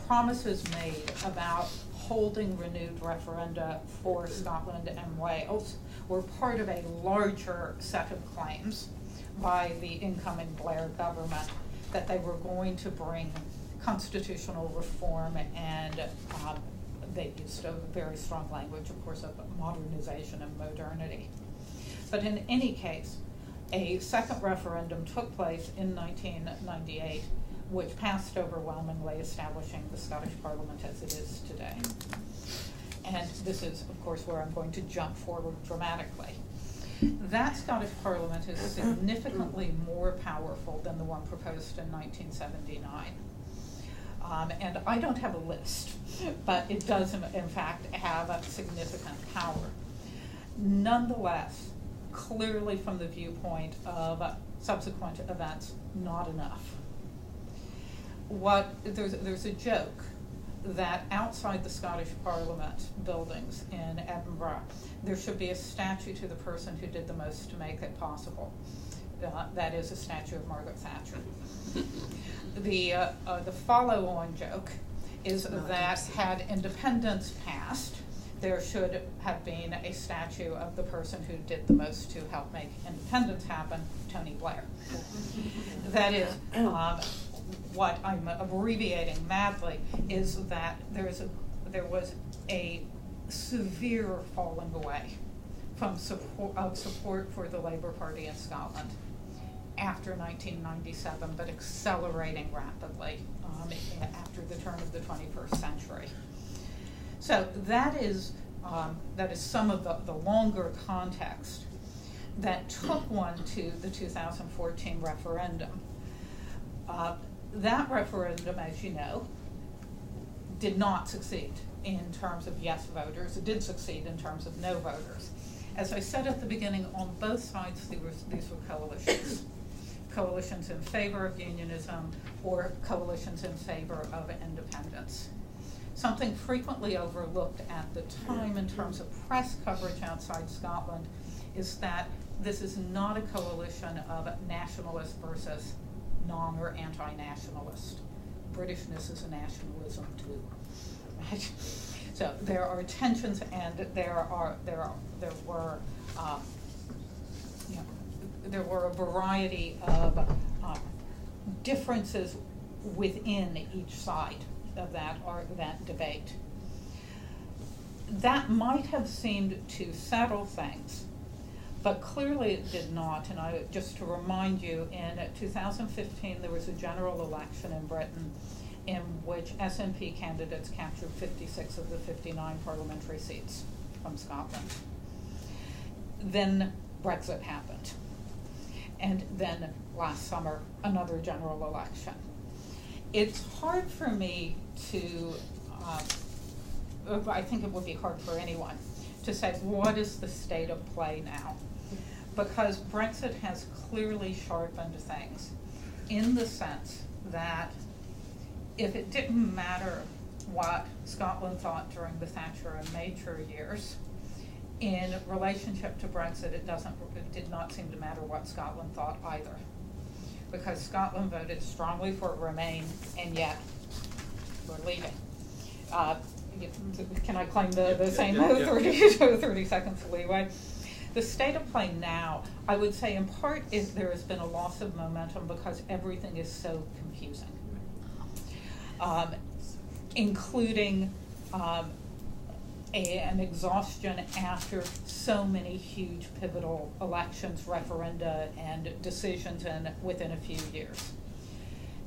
promises made about holding renewed referenda for Scotland and Wales were part of a larger set of claims by the incoming Blair government that they were going to bring constitutional reform, and they used a very strong language, of course, of modernization and modernity. But in any case, A second referendum took place in 1998, which passed overwhelmingly, establishing the Scottish Parliament as it is today. And this is, of course, where I'm going to jump forward dramatically. That Scottish Parliament is significantly more powerful than the one proposed in 1979. And I don't have a list, but it does, in fact, have a significant power. Nonetheless, clearly from the viewpoint of subsequent events, not enough. There's a joke that outside the Scottish Parliament buildings in Edinburgh, there should be a statue to the person who did the most to make it possible. That is a statue of Margaret Thatcher. The follow-on joke is that had independence passed, there should have been a statue of the person who did the most to help make independence happen, Tony Blair. That is, what I'm abbreviating madly is that there was a severe falling away from support for the Labour Party in Scotland after 1997, but accelerating rapidly after the turn of the 21st century. So that is some of the longer context that took one to the 2014 referendum. That referendum, as you know, did not succeed in terms of yes voters. It did succeed in terms of no voters. As I said at the beginning, on both sides these were coalitions. Coalitions in favor of unionism or coalitions in favor of independence. Something frequently overlooked at the time in terms of press coverage outside Scotland is that this is not a coalition of nationalist versus non or anti-nationalist. Britishness is a nationalism too. Right? So there are tensions, and there were a variety of differences within each side of that debate. That might have seemed to settle things, but clearly it did not. And just to remind you, in 2015 there was a general election in Britain in which SNP candidates captured 56 of the 59 parliamentary seats from Scotland. Then Brexit happened. And then last summer, another general election. It's hard for me to, I think it would be hard for anyone to say, what is the state of play now? Because Brexit has clearly sharpened things in the sense that if it didn't matter what Scotland thought during the Thatcher and Major years, in relationship to Brexit, it did not seem to matter what Scotland thought either. Because Scotland voted strongly for Remain, and yet we're leaving. Can I claim the same 30 seconds leeway? The state of play now, I would say in part is there has been a loss of momentum because everything is so confusing. Including an exhaustion after so many huge pivotal elections, referenda, and decisions within a few years.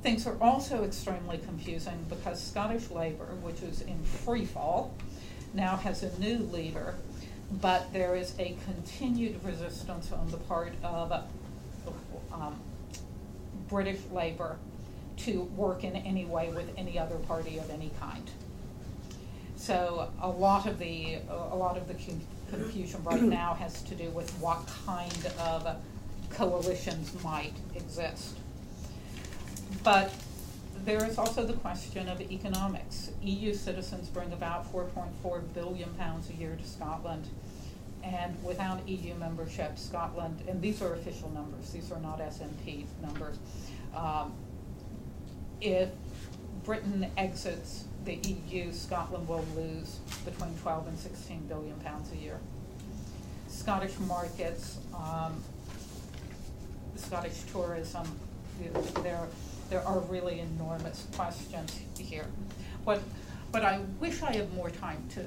Things are also extremely confusing because Scottish Labour, which is in free fall, now has a new leader, but there is a continued resistance on the part of British Labour to work in any way with any other party of any kind. So a lot of the confusion right now has to do with what kind of coalitions might exist. But there is also the question of economics. EU citizens bring about £4.4 billion a year to Scotland, and without EU membership, Scotland, and these are official numbers, these are not SNP numbers, if Britain exits the EU, Scotland will lose between 12 and 16 billion pounds a year. Scottish markets, Scottish tourism, there are really enormous questions here. What I wish I had more time to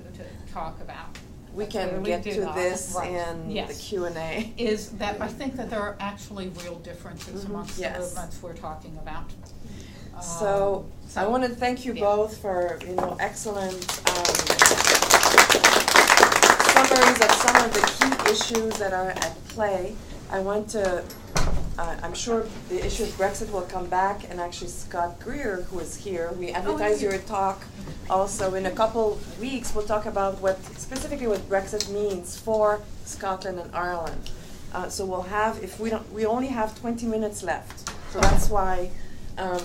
talk about
we can
When we
get
do
to
that,
this
right.
in
Yes.
the Q&A.
Is that I think that there are actually real differences amongst
Yes.
the movements we're talking about.
So I want to thank you
yeah.
both for excellent summaries of some of the key issues that are at play. I want to. I'm sure the issue of Brexit will come back, and actually Scott Greer, who is here, we advertise your talk also in a couple weeks. We'll talk about specifically what Brexit means for Scotland and Ireland. So we'll have, we only have 20 minutes left. So that's why.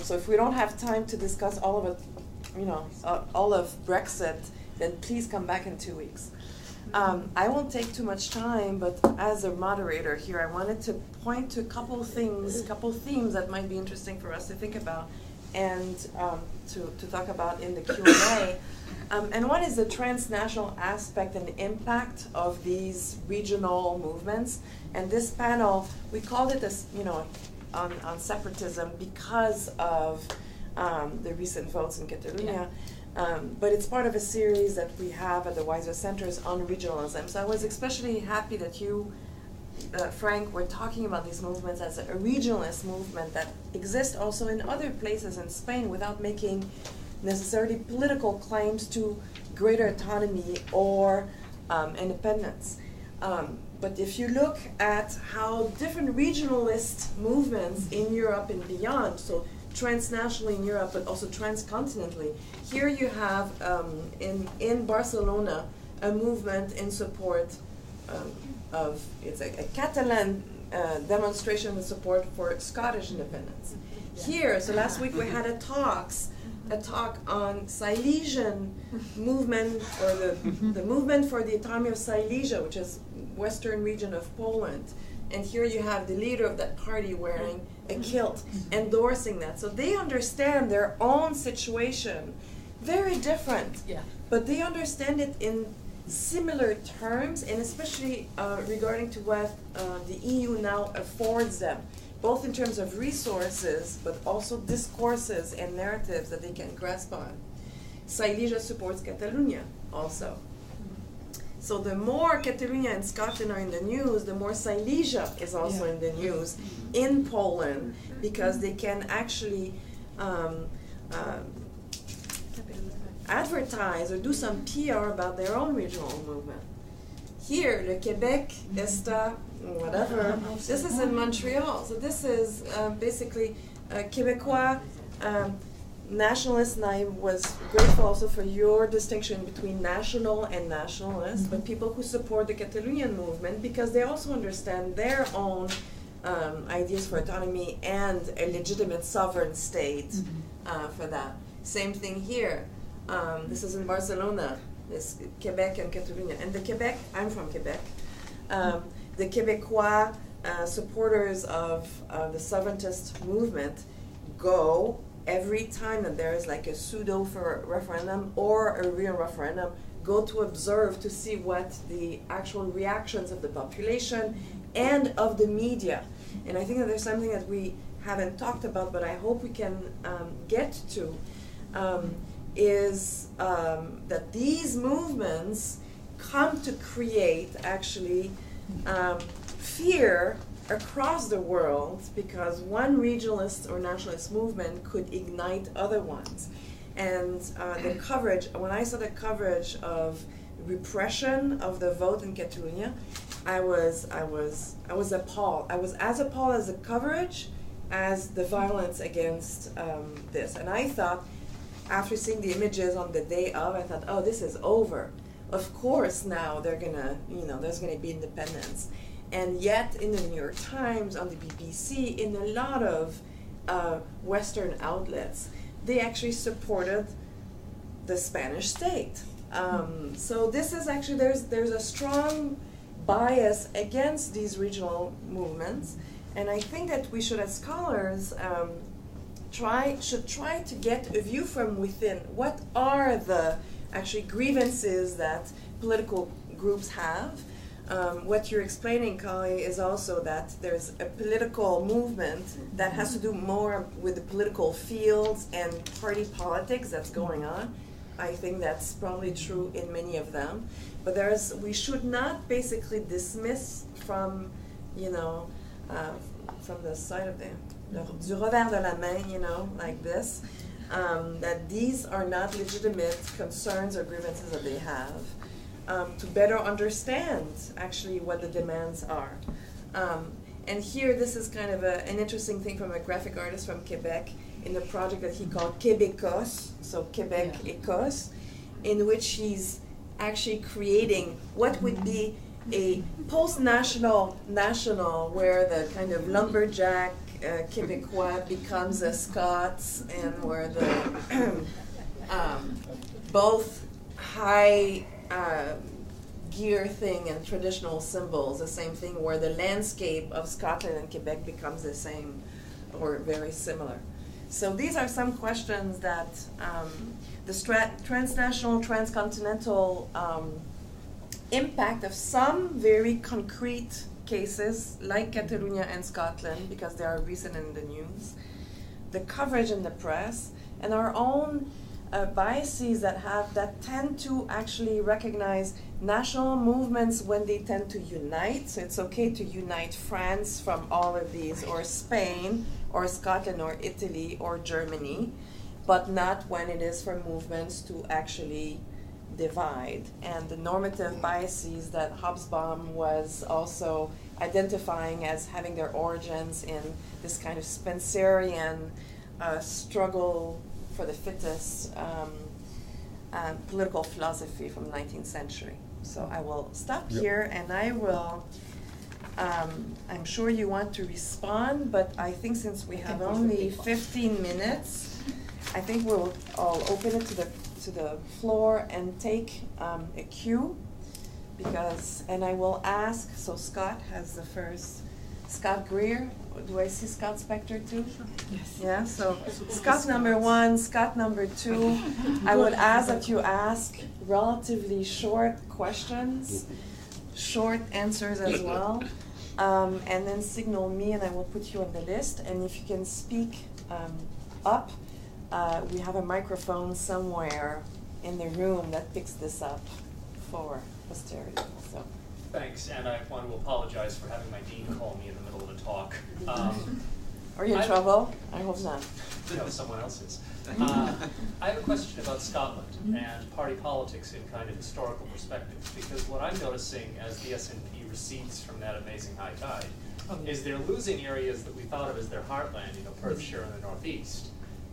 So if we don't have time to discuss all of it, all of Brexit, then please come back in 2 weeks. I won't take too much time, but as a moderator here, I wanted to point to a couple themes that might be interesting for us to think about and to talk about in the Q&A. And one is the transnational aspect and impact of these regional movements. And this panel, we called it on separatism because of the recent votes in Catalonia. But it's part of a series that we have at the Weiser Centers on regionalism. So I was especially happy that you, Frank, were talking about these movements as a regionalist movement that exists also in other places in Spain without making necessarily political claims to greater autonomy or independence. But if you look at how different regionalist movements in Europe and beyond, so transnationally in Europe, but also transcontinentally. Here you have in Barcelona a movement in support of, it's a Catalan demonstration in support for Scottish independence. Here, so last week we had a talk on Silesian movement, or the movement for the autonomy of Silesia, which is western region of Poland. And here you have the leader of that party wearing a kilt, endorsing that. So they understand their own situation, very different, but they understand it in similar terms, and especially regarding to what the EU now affords them, both in terms of resources, but also discourses and narratives that they can grasp on. Silesia supports Catalonia also. So the more Catalonia and Scotland are in the news, the more Silesia is also in the news in Poland, because they can actually advertise or do some PR about their own regional movement. Here, le Québec está, whatever, this is in Montreal. So this is basically Québécois nationalists, and I was grateful also for your distinction between national and nationalist, but people who support the Catalonian movement because they also understand their own ideas for autonomy and a legitimate sovereign state for that. Same thing here. This is in Barcelona, this Quebec and Catalonia. And the Quebec, I'm from Quebec, the Québécois supporters of the sovereigntist movement go every time that there is like a pseudo for referendum or a real referendum, go to observe to see what the actual reactions of the population and of the media. And I think that there's something that we haven't talked about, but I hope we can get to, is that these movements come to create actually fear across the world, because one regionalist or nationalist movement could ignite other ones. And the coverage, when I saw the coverage of repression of the vote in Catalonia, I was appalled. I was as appalled as the coverage as the violence against this. And I thought, after seeing the images on the day of, I thought, oh, this is over. Of course now they're gonna, there's gonna be independence. And yet in the New York Times, on the BBC, in a lot of Western outlets, they actually supported the Spanish state. So this is actually, there's a strong bias against these regional movements. And I think that we should, as scholars, should try to get a view from within. What are the actually grievances that political groups have? What you're explaining, Kali, is also that there's a political movement that has to do more with the political fields and party politics that's going on. I think that's probably true in many of them. But we should not basically dismiss from, from the side of du revers de la main, like this, that these are not legitimate concerns or grievances that they have, to better understand actually what the demands are. And here, this is kind of an interesting thing from a graphic artist from Quebec in a project that he called Québécosse, so Quebec, Écosse, in which he's actually creating what would be a post-national national, where the kind of lumberjack Québécois becomes a Scots, and where the both high gear thing and traditional symbols, the same thing, where the landscape of Scotland and Quebec becomes the same or very similar. So these are some questions that the transnational, transcontinental impact of some very concrete cases like Catalonia and Scotland, because they are recent in the news, the coverage in the press, and our own biases that tend to actually recognize national movements when they tend to unite. So it's okay to unite France from all of these, or Spain, or Scotland, or Italy, or Germany, but not when it is for movements to actually divide. And the normative biases that Hobsbawm was also identifying as having their origins in this kind of Spencerian struggle for the fittest political philosophy from the 19th century. So I will stop here, and I will, I'm sure you want to respond, but I think since we have only 15 minutes, I think I'll open it to the floor and take a cue, and I will ask, so Scott has the first, Scott Greer. Do I see Scott Spector too?
Yes.
Yeah, so Scott number 1, Scott number 2. I would ask that you ask relatively short questions, short answers as well, and then signal me and I will put you on the list. And if you can speak up, we have a microphone somewhere in the room that picks this up for posterity. So.
Thanks, and I want to apologize for having my dean call me in the middle of a talk.
Are you in trouble? I hope not.
No, someone else is. I have a question about Scotland and party politics in kind of historical perspective, because what I'm noticing as the SNP recedes from that amazing high tide is they're losing areas that we thought of as their heartland, Perthshire in the northeast.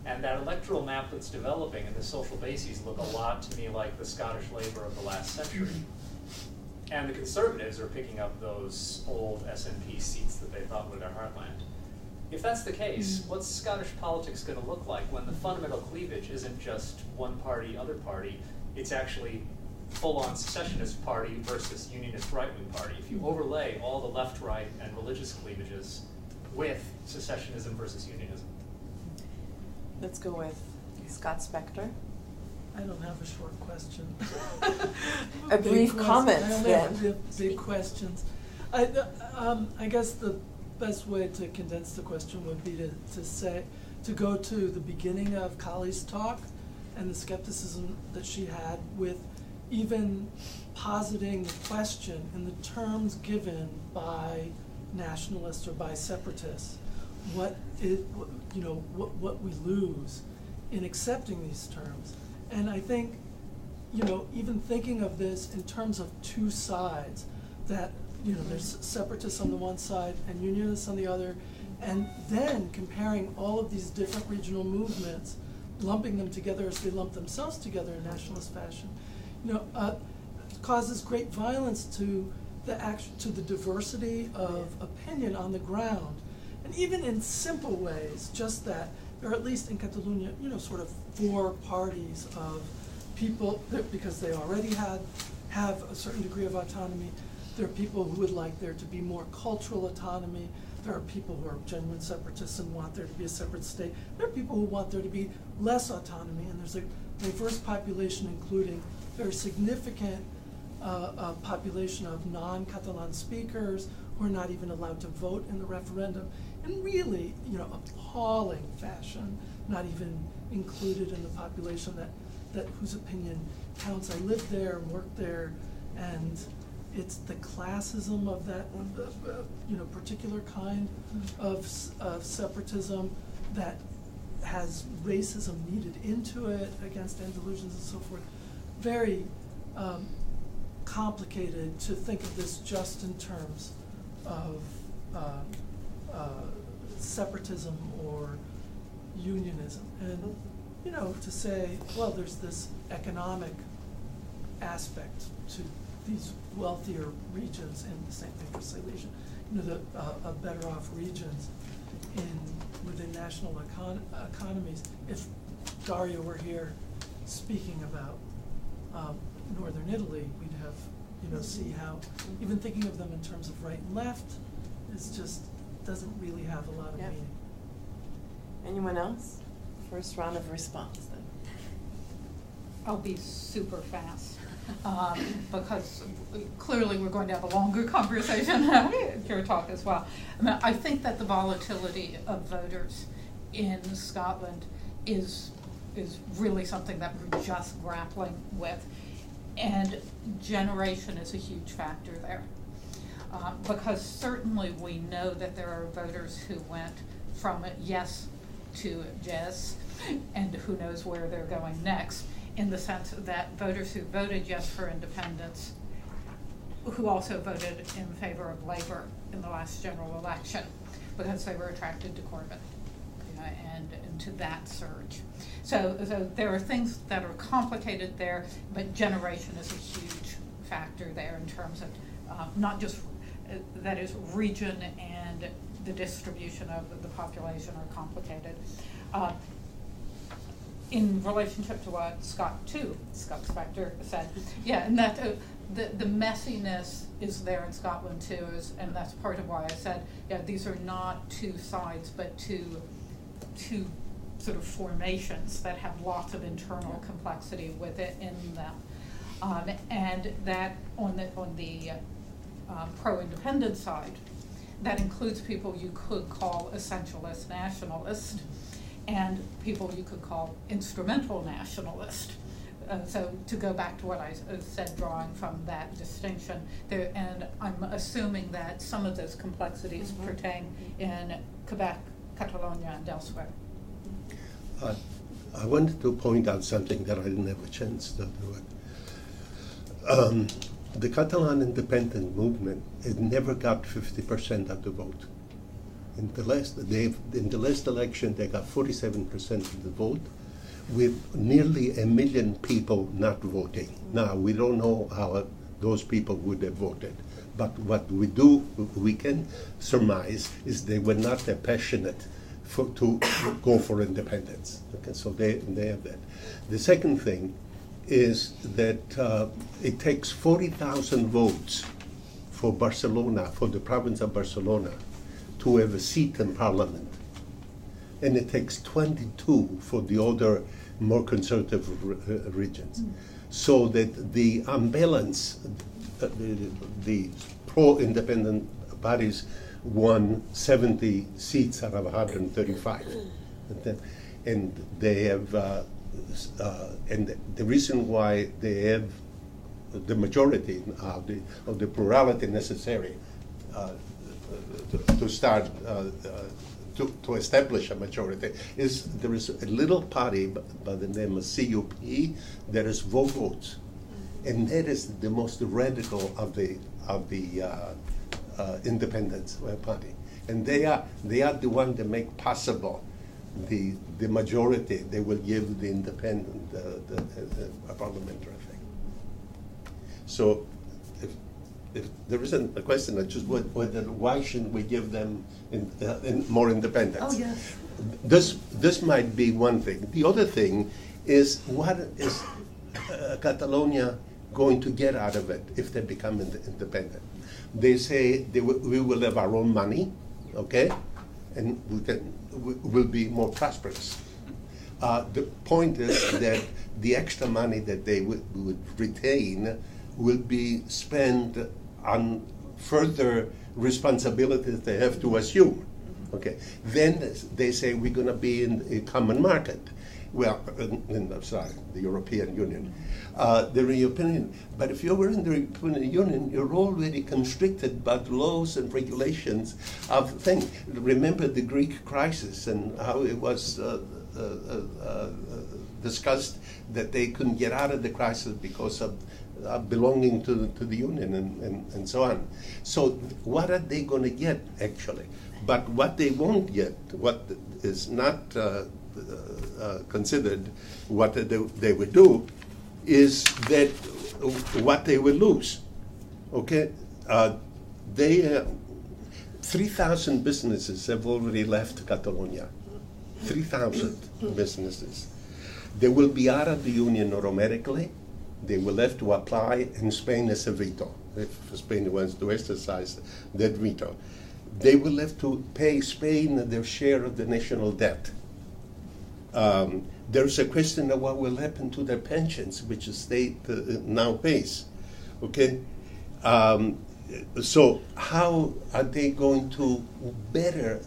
And that electoral map that's developing and the social bases look a lot to me like the Scottish Labour of the last century. And the Conservatives are picking up those old SNP seats that they thought were their heartland. If that's the case, what's Scottish politics going to look like when the fundamental cleavage isn't just one party, other party, it's actually full-on secessionist party versus unionist right-wing party? If you overlay all the left, right, and religious cleavages with secessionism versus unionism.
Let's go with Scott Spector.
I don't have a short question.
A brief comment,
I only
then.
have big questions. I guess the best way to condense the question would be to go to the beginning of Collie's talk and the skepticism that she had with even positing the question in the terms given by nationalists or by separatists, what we lose in accepting these terms. And I think, even thinking of this in terms of two sides, that, there's separatists on the one side and unionists on the other, and then comparing all of these different regional movements, lumping them together as they lump themselves together in nationalist fashion, causes great violence to the diversity of opinion on the ground. And even in simple ways, just that, or at least in Catalonia, sort of 4 parties of people, because they already have a certain degree of autonomy. There are people who would like there to be more cultural autonomy. There are people who are genuine separatists and want there to be a separate state. There are people who want there to be less autonomy, and there's a diverse population, including very significant population of non-Catalan speakers who are not even allowed to vote in the referendum, in really, appalling fashion, not even included in the population that that whose opinion counts. I lived there and worked there, and it's the classism of that, particular kind of separatism that has racism kneaded into it against Andalusians and so forth. Very complicated to think of this just in terms of separatism or unionism. And, to say, well, there's this economic aspect to these wealthier regions, and the same thing for Silesian, the better off regions within national economies. If Dario were here speaking about Northern Italy, we'd have, see how, even thinking of them in terms of right and left, doesn't really have a lot of meaning.
Anyone else? First round of response then.
I'll be super fast, because clearly we're going to have a longer conversation at your talk as well. I think that the volatility of voters in Scotland is really something that we're just grappling with, and generation is a huge factor there. Because certainly we know that there are voters who went from yes to yes, and who knows where they're going next, in the sense that voters who voted yes for independence, who also voted in favor of Labour in the last general election, because they were attracted to Corbyn, and to that surge. So there are things that are complicated there, but generation is a huge factor there in terms of not just that is region and the distribution of the population are complicated. In relationship to what Scott Spector said, and that the messiness is there in Scotland too, and that's part of why I said, these are not two sides, but two sort of formations that have lots of internal complexity with it in them, and that on the pro-independence side, that includes people you could call essentialist nationalist, and people you could call instrumental nationalist. So to go back to what I said, drawing from that distinction, there, and I'm assuming that some of those complexities pertain in Quebec, Catalonia, and elsewhere.
I wanted to point out something that I didn't have a chance to do it. The Catalan independent movement, it never got 50% of the vote. In the last election, they got 47% of the vote, with nearly 1 million people not voting. Now, we don't know how those people would have voted, but what we can surmise is they were not that passionate to go for independence. Okay, so they have that. The second thing is that it takes 40,000 votes for Barcelona, for the province of Barcelona, to have a seat in parliament. And it takes 22 for the other more conservative regions. So that the imbalance, the pro-independent parties won 70 seats out of 135. And they have, and the reason why they have the majority of the plurality necessary to start to establish a majority is there is a little party by the name of CUP that is votes, and that is the most radical of the independence party, and they are the one that make possible the majority they will give the independent a parliamentary thing. So if there isn't a question, I just why shouldn't we give them more independence?
Oh, yes.
This might be one thing. The other thing is, what is Catalonia going to get out of it if they become independent? They say we will have our own money, okay, and we'll be more prosperous. The point is that the extra money that they would retain will be spent on further responsibilities they have to assume. Okay. Then they say we're going to be in a common market, Well, I'm sorry, the European Union. The European Union. But if you were in the European Union, you're already constricted by the laws and regulations of things. Remember the Greek crisis and how it was discussed that they couldn't get out of the crisis because of belonging to the Union and so on. So what are they going to get, actually? But what they won't get, what is not considered what they would do, is that what they will lose. Okay, 3,000 businesses have already left Catalonia. 3,000 businesses. They will be out of the Union automatically. They will have to apply, and Spain has a veto, if Spain wants to exercise that veto. They will have to pay Spain their share of the national debt. There's a question of what will happen to their pensions, which the state now pays. Okay? So how are they going to better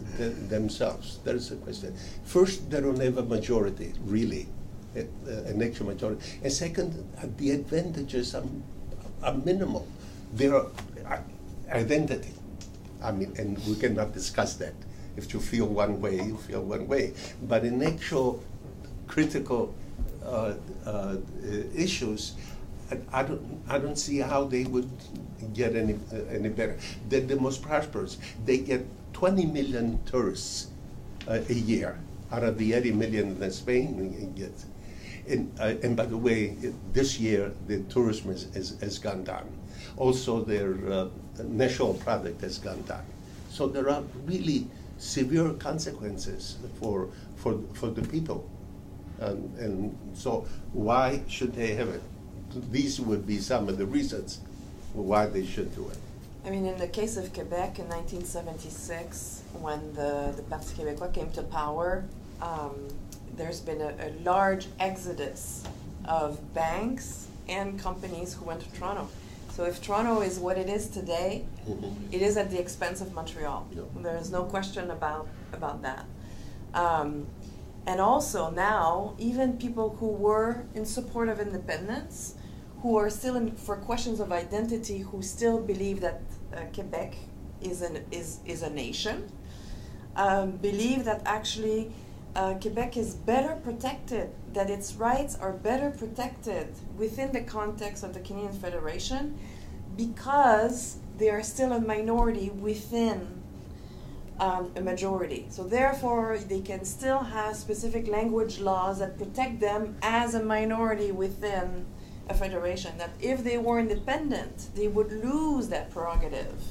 themselves? There's a question. First, they don't have a majority, really, an actual majority. And second, the advantages are minimal. Their identity. I mean, and we cannot discuss that. If you feel one way, you feel one way. But in actual critical issues, I don't see how they would get any better. They're the most prosperous. They get 20 million tourists a year out of the 80 million that Spain gets. And by the way, this year the tourism has gone down. Also, their national product has gone down. So there are really severe consequences for the people. And so why should they have it? These would be some of the reasons why they should do it.
I mean, in the case of Quebec in 1976, when the Parti Québécois came to power, there's been a large exodus of banks and companies who went to Toronto. So if Toronto is what it is today, it is at the expense of Montreal.
Yeah.
There is no question about that. And also now, even people who were in support of independence, who are still for questions of identity, who still believe that Quebec is a nation, believe that actually Quebec is better protected, that its rights are better protected within the context of the Canadian Federation because they are still a minority within a majority. So therefore, they can still have specific language laws that protect them as a minority within a federation. That if they were independent, they would lose that prerogative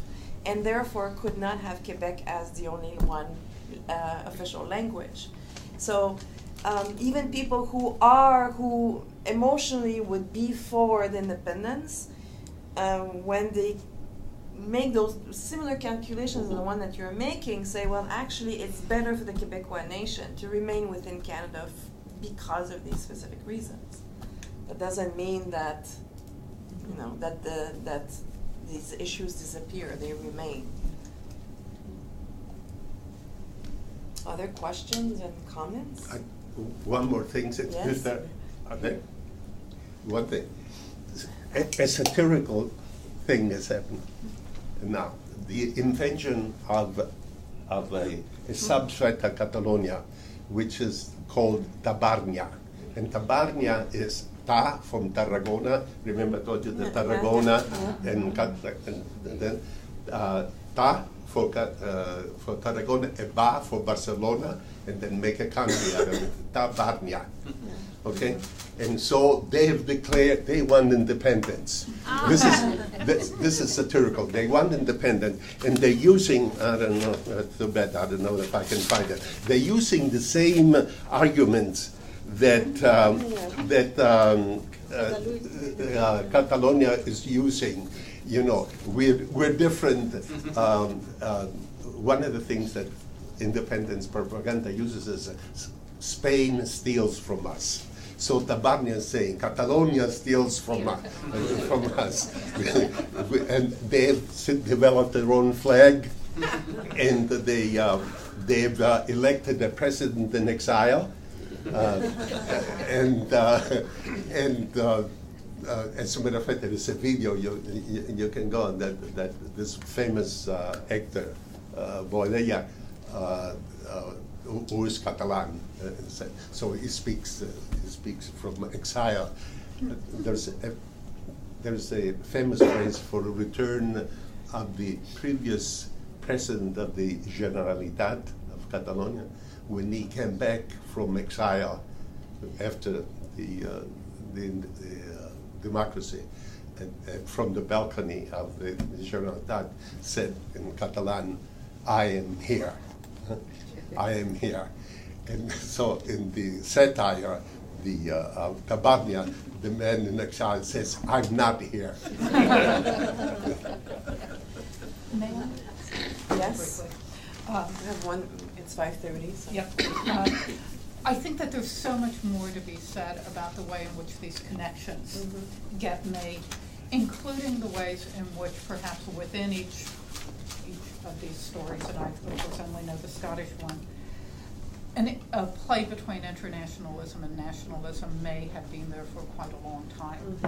and therefore could not have Quebec as the only one official language. So even people who emotionally would be for the independence, when they make those similar calculations to the one that you're making, say, well, actually, it's better for the Quebecois nation to remain within Canada because of these specific reasons. That doesn't mean that, you know, that these issues disappear; they remain. Other questions and comments?
One more thing,
Yes.
One thing. A satirical thing has happened now. The invention of a subset of Catalonia, which is called Tabarnia. And Tabarnia is Ta from Tarragona. Remember I told you the Tarragona and then Ta for Tarragona, and Ba for Barcelona, and then make a country out of it. Tabarnia. Okay, and so they have declared they want independence. This is satirical. They want independence, and they're using, I don't know, too bad, I don't know if I can find it. They're using the same arguments that Catalonia is using. You know, we're different. One of the things that independence propaganda uses is Spain steals from us. So Tabarnia is saying Catalonia steals from us, and they've developed their own flag, and they've elected a president in exile, And as a matter of fact, there is a video you can go on that this famous actor, Volatility, who is Catalan, so he speaks from exile. There's a famous phrase for the return of the previous president of the Generalitat of Catalonia when he came back from exile after the democracy, and from the balcony of the Generalitat said in Catalan, "I am here." I am here. And so in the satire, the Tabarnia, the man in exile says, "I'm not here."
May I?
Yes.
Briefly.
I have one, it's 5:30. So.
Yep. I think that there's so much more to be said about the way in which these connections get made, including the ways in which perhaps within each of these stories, and I of course only know the Scottish one, a play between internationalism and nationalism may have been there for quite a long time.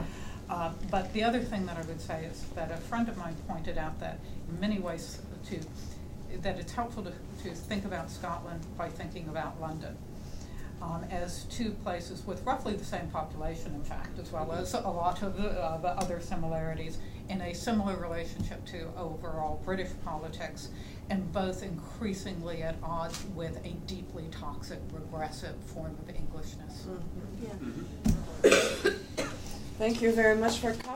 But the other thing that I would say is that a friend of mine pointed out that in many ways that it's helpful to think about Scotland by thinking about London as two places with roughly the same population, in fact, as well as a lot of other similarities in a similar relationship to overall British politics, and both increasingly at odds with a deeply toxic, regressive form of Englishness.
Thank you very much for coming.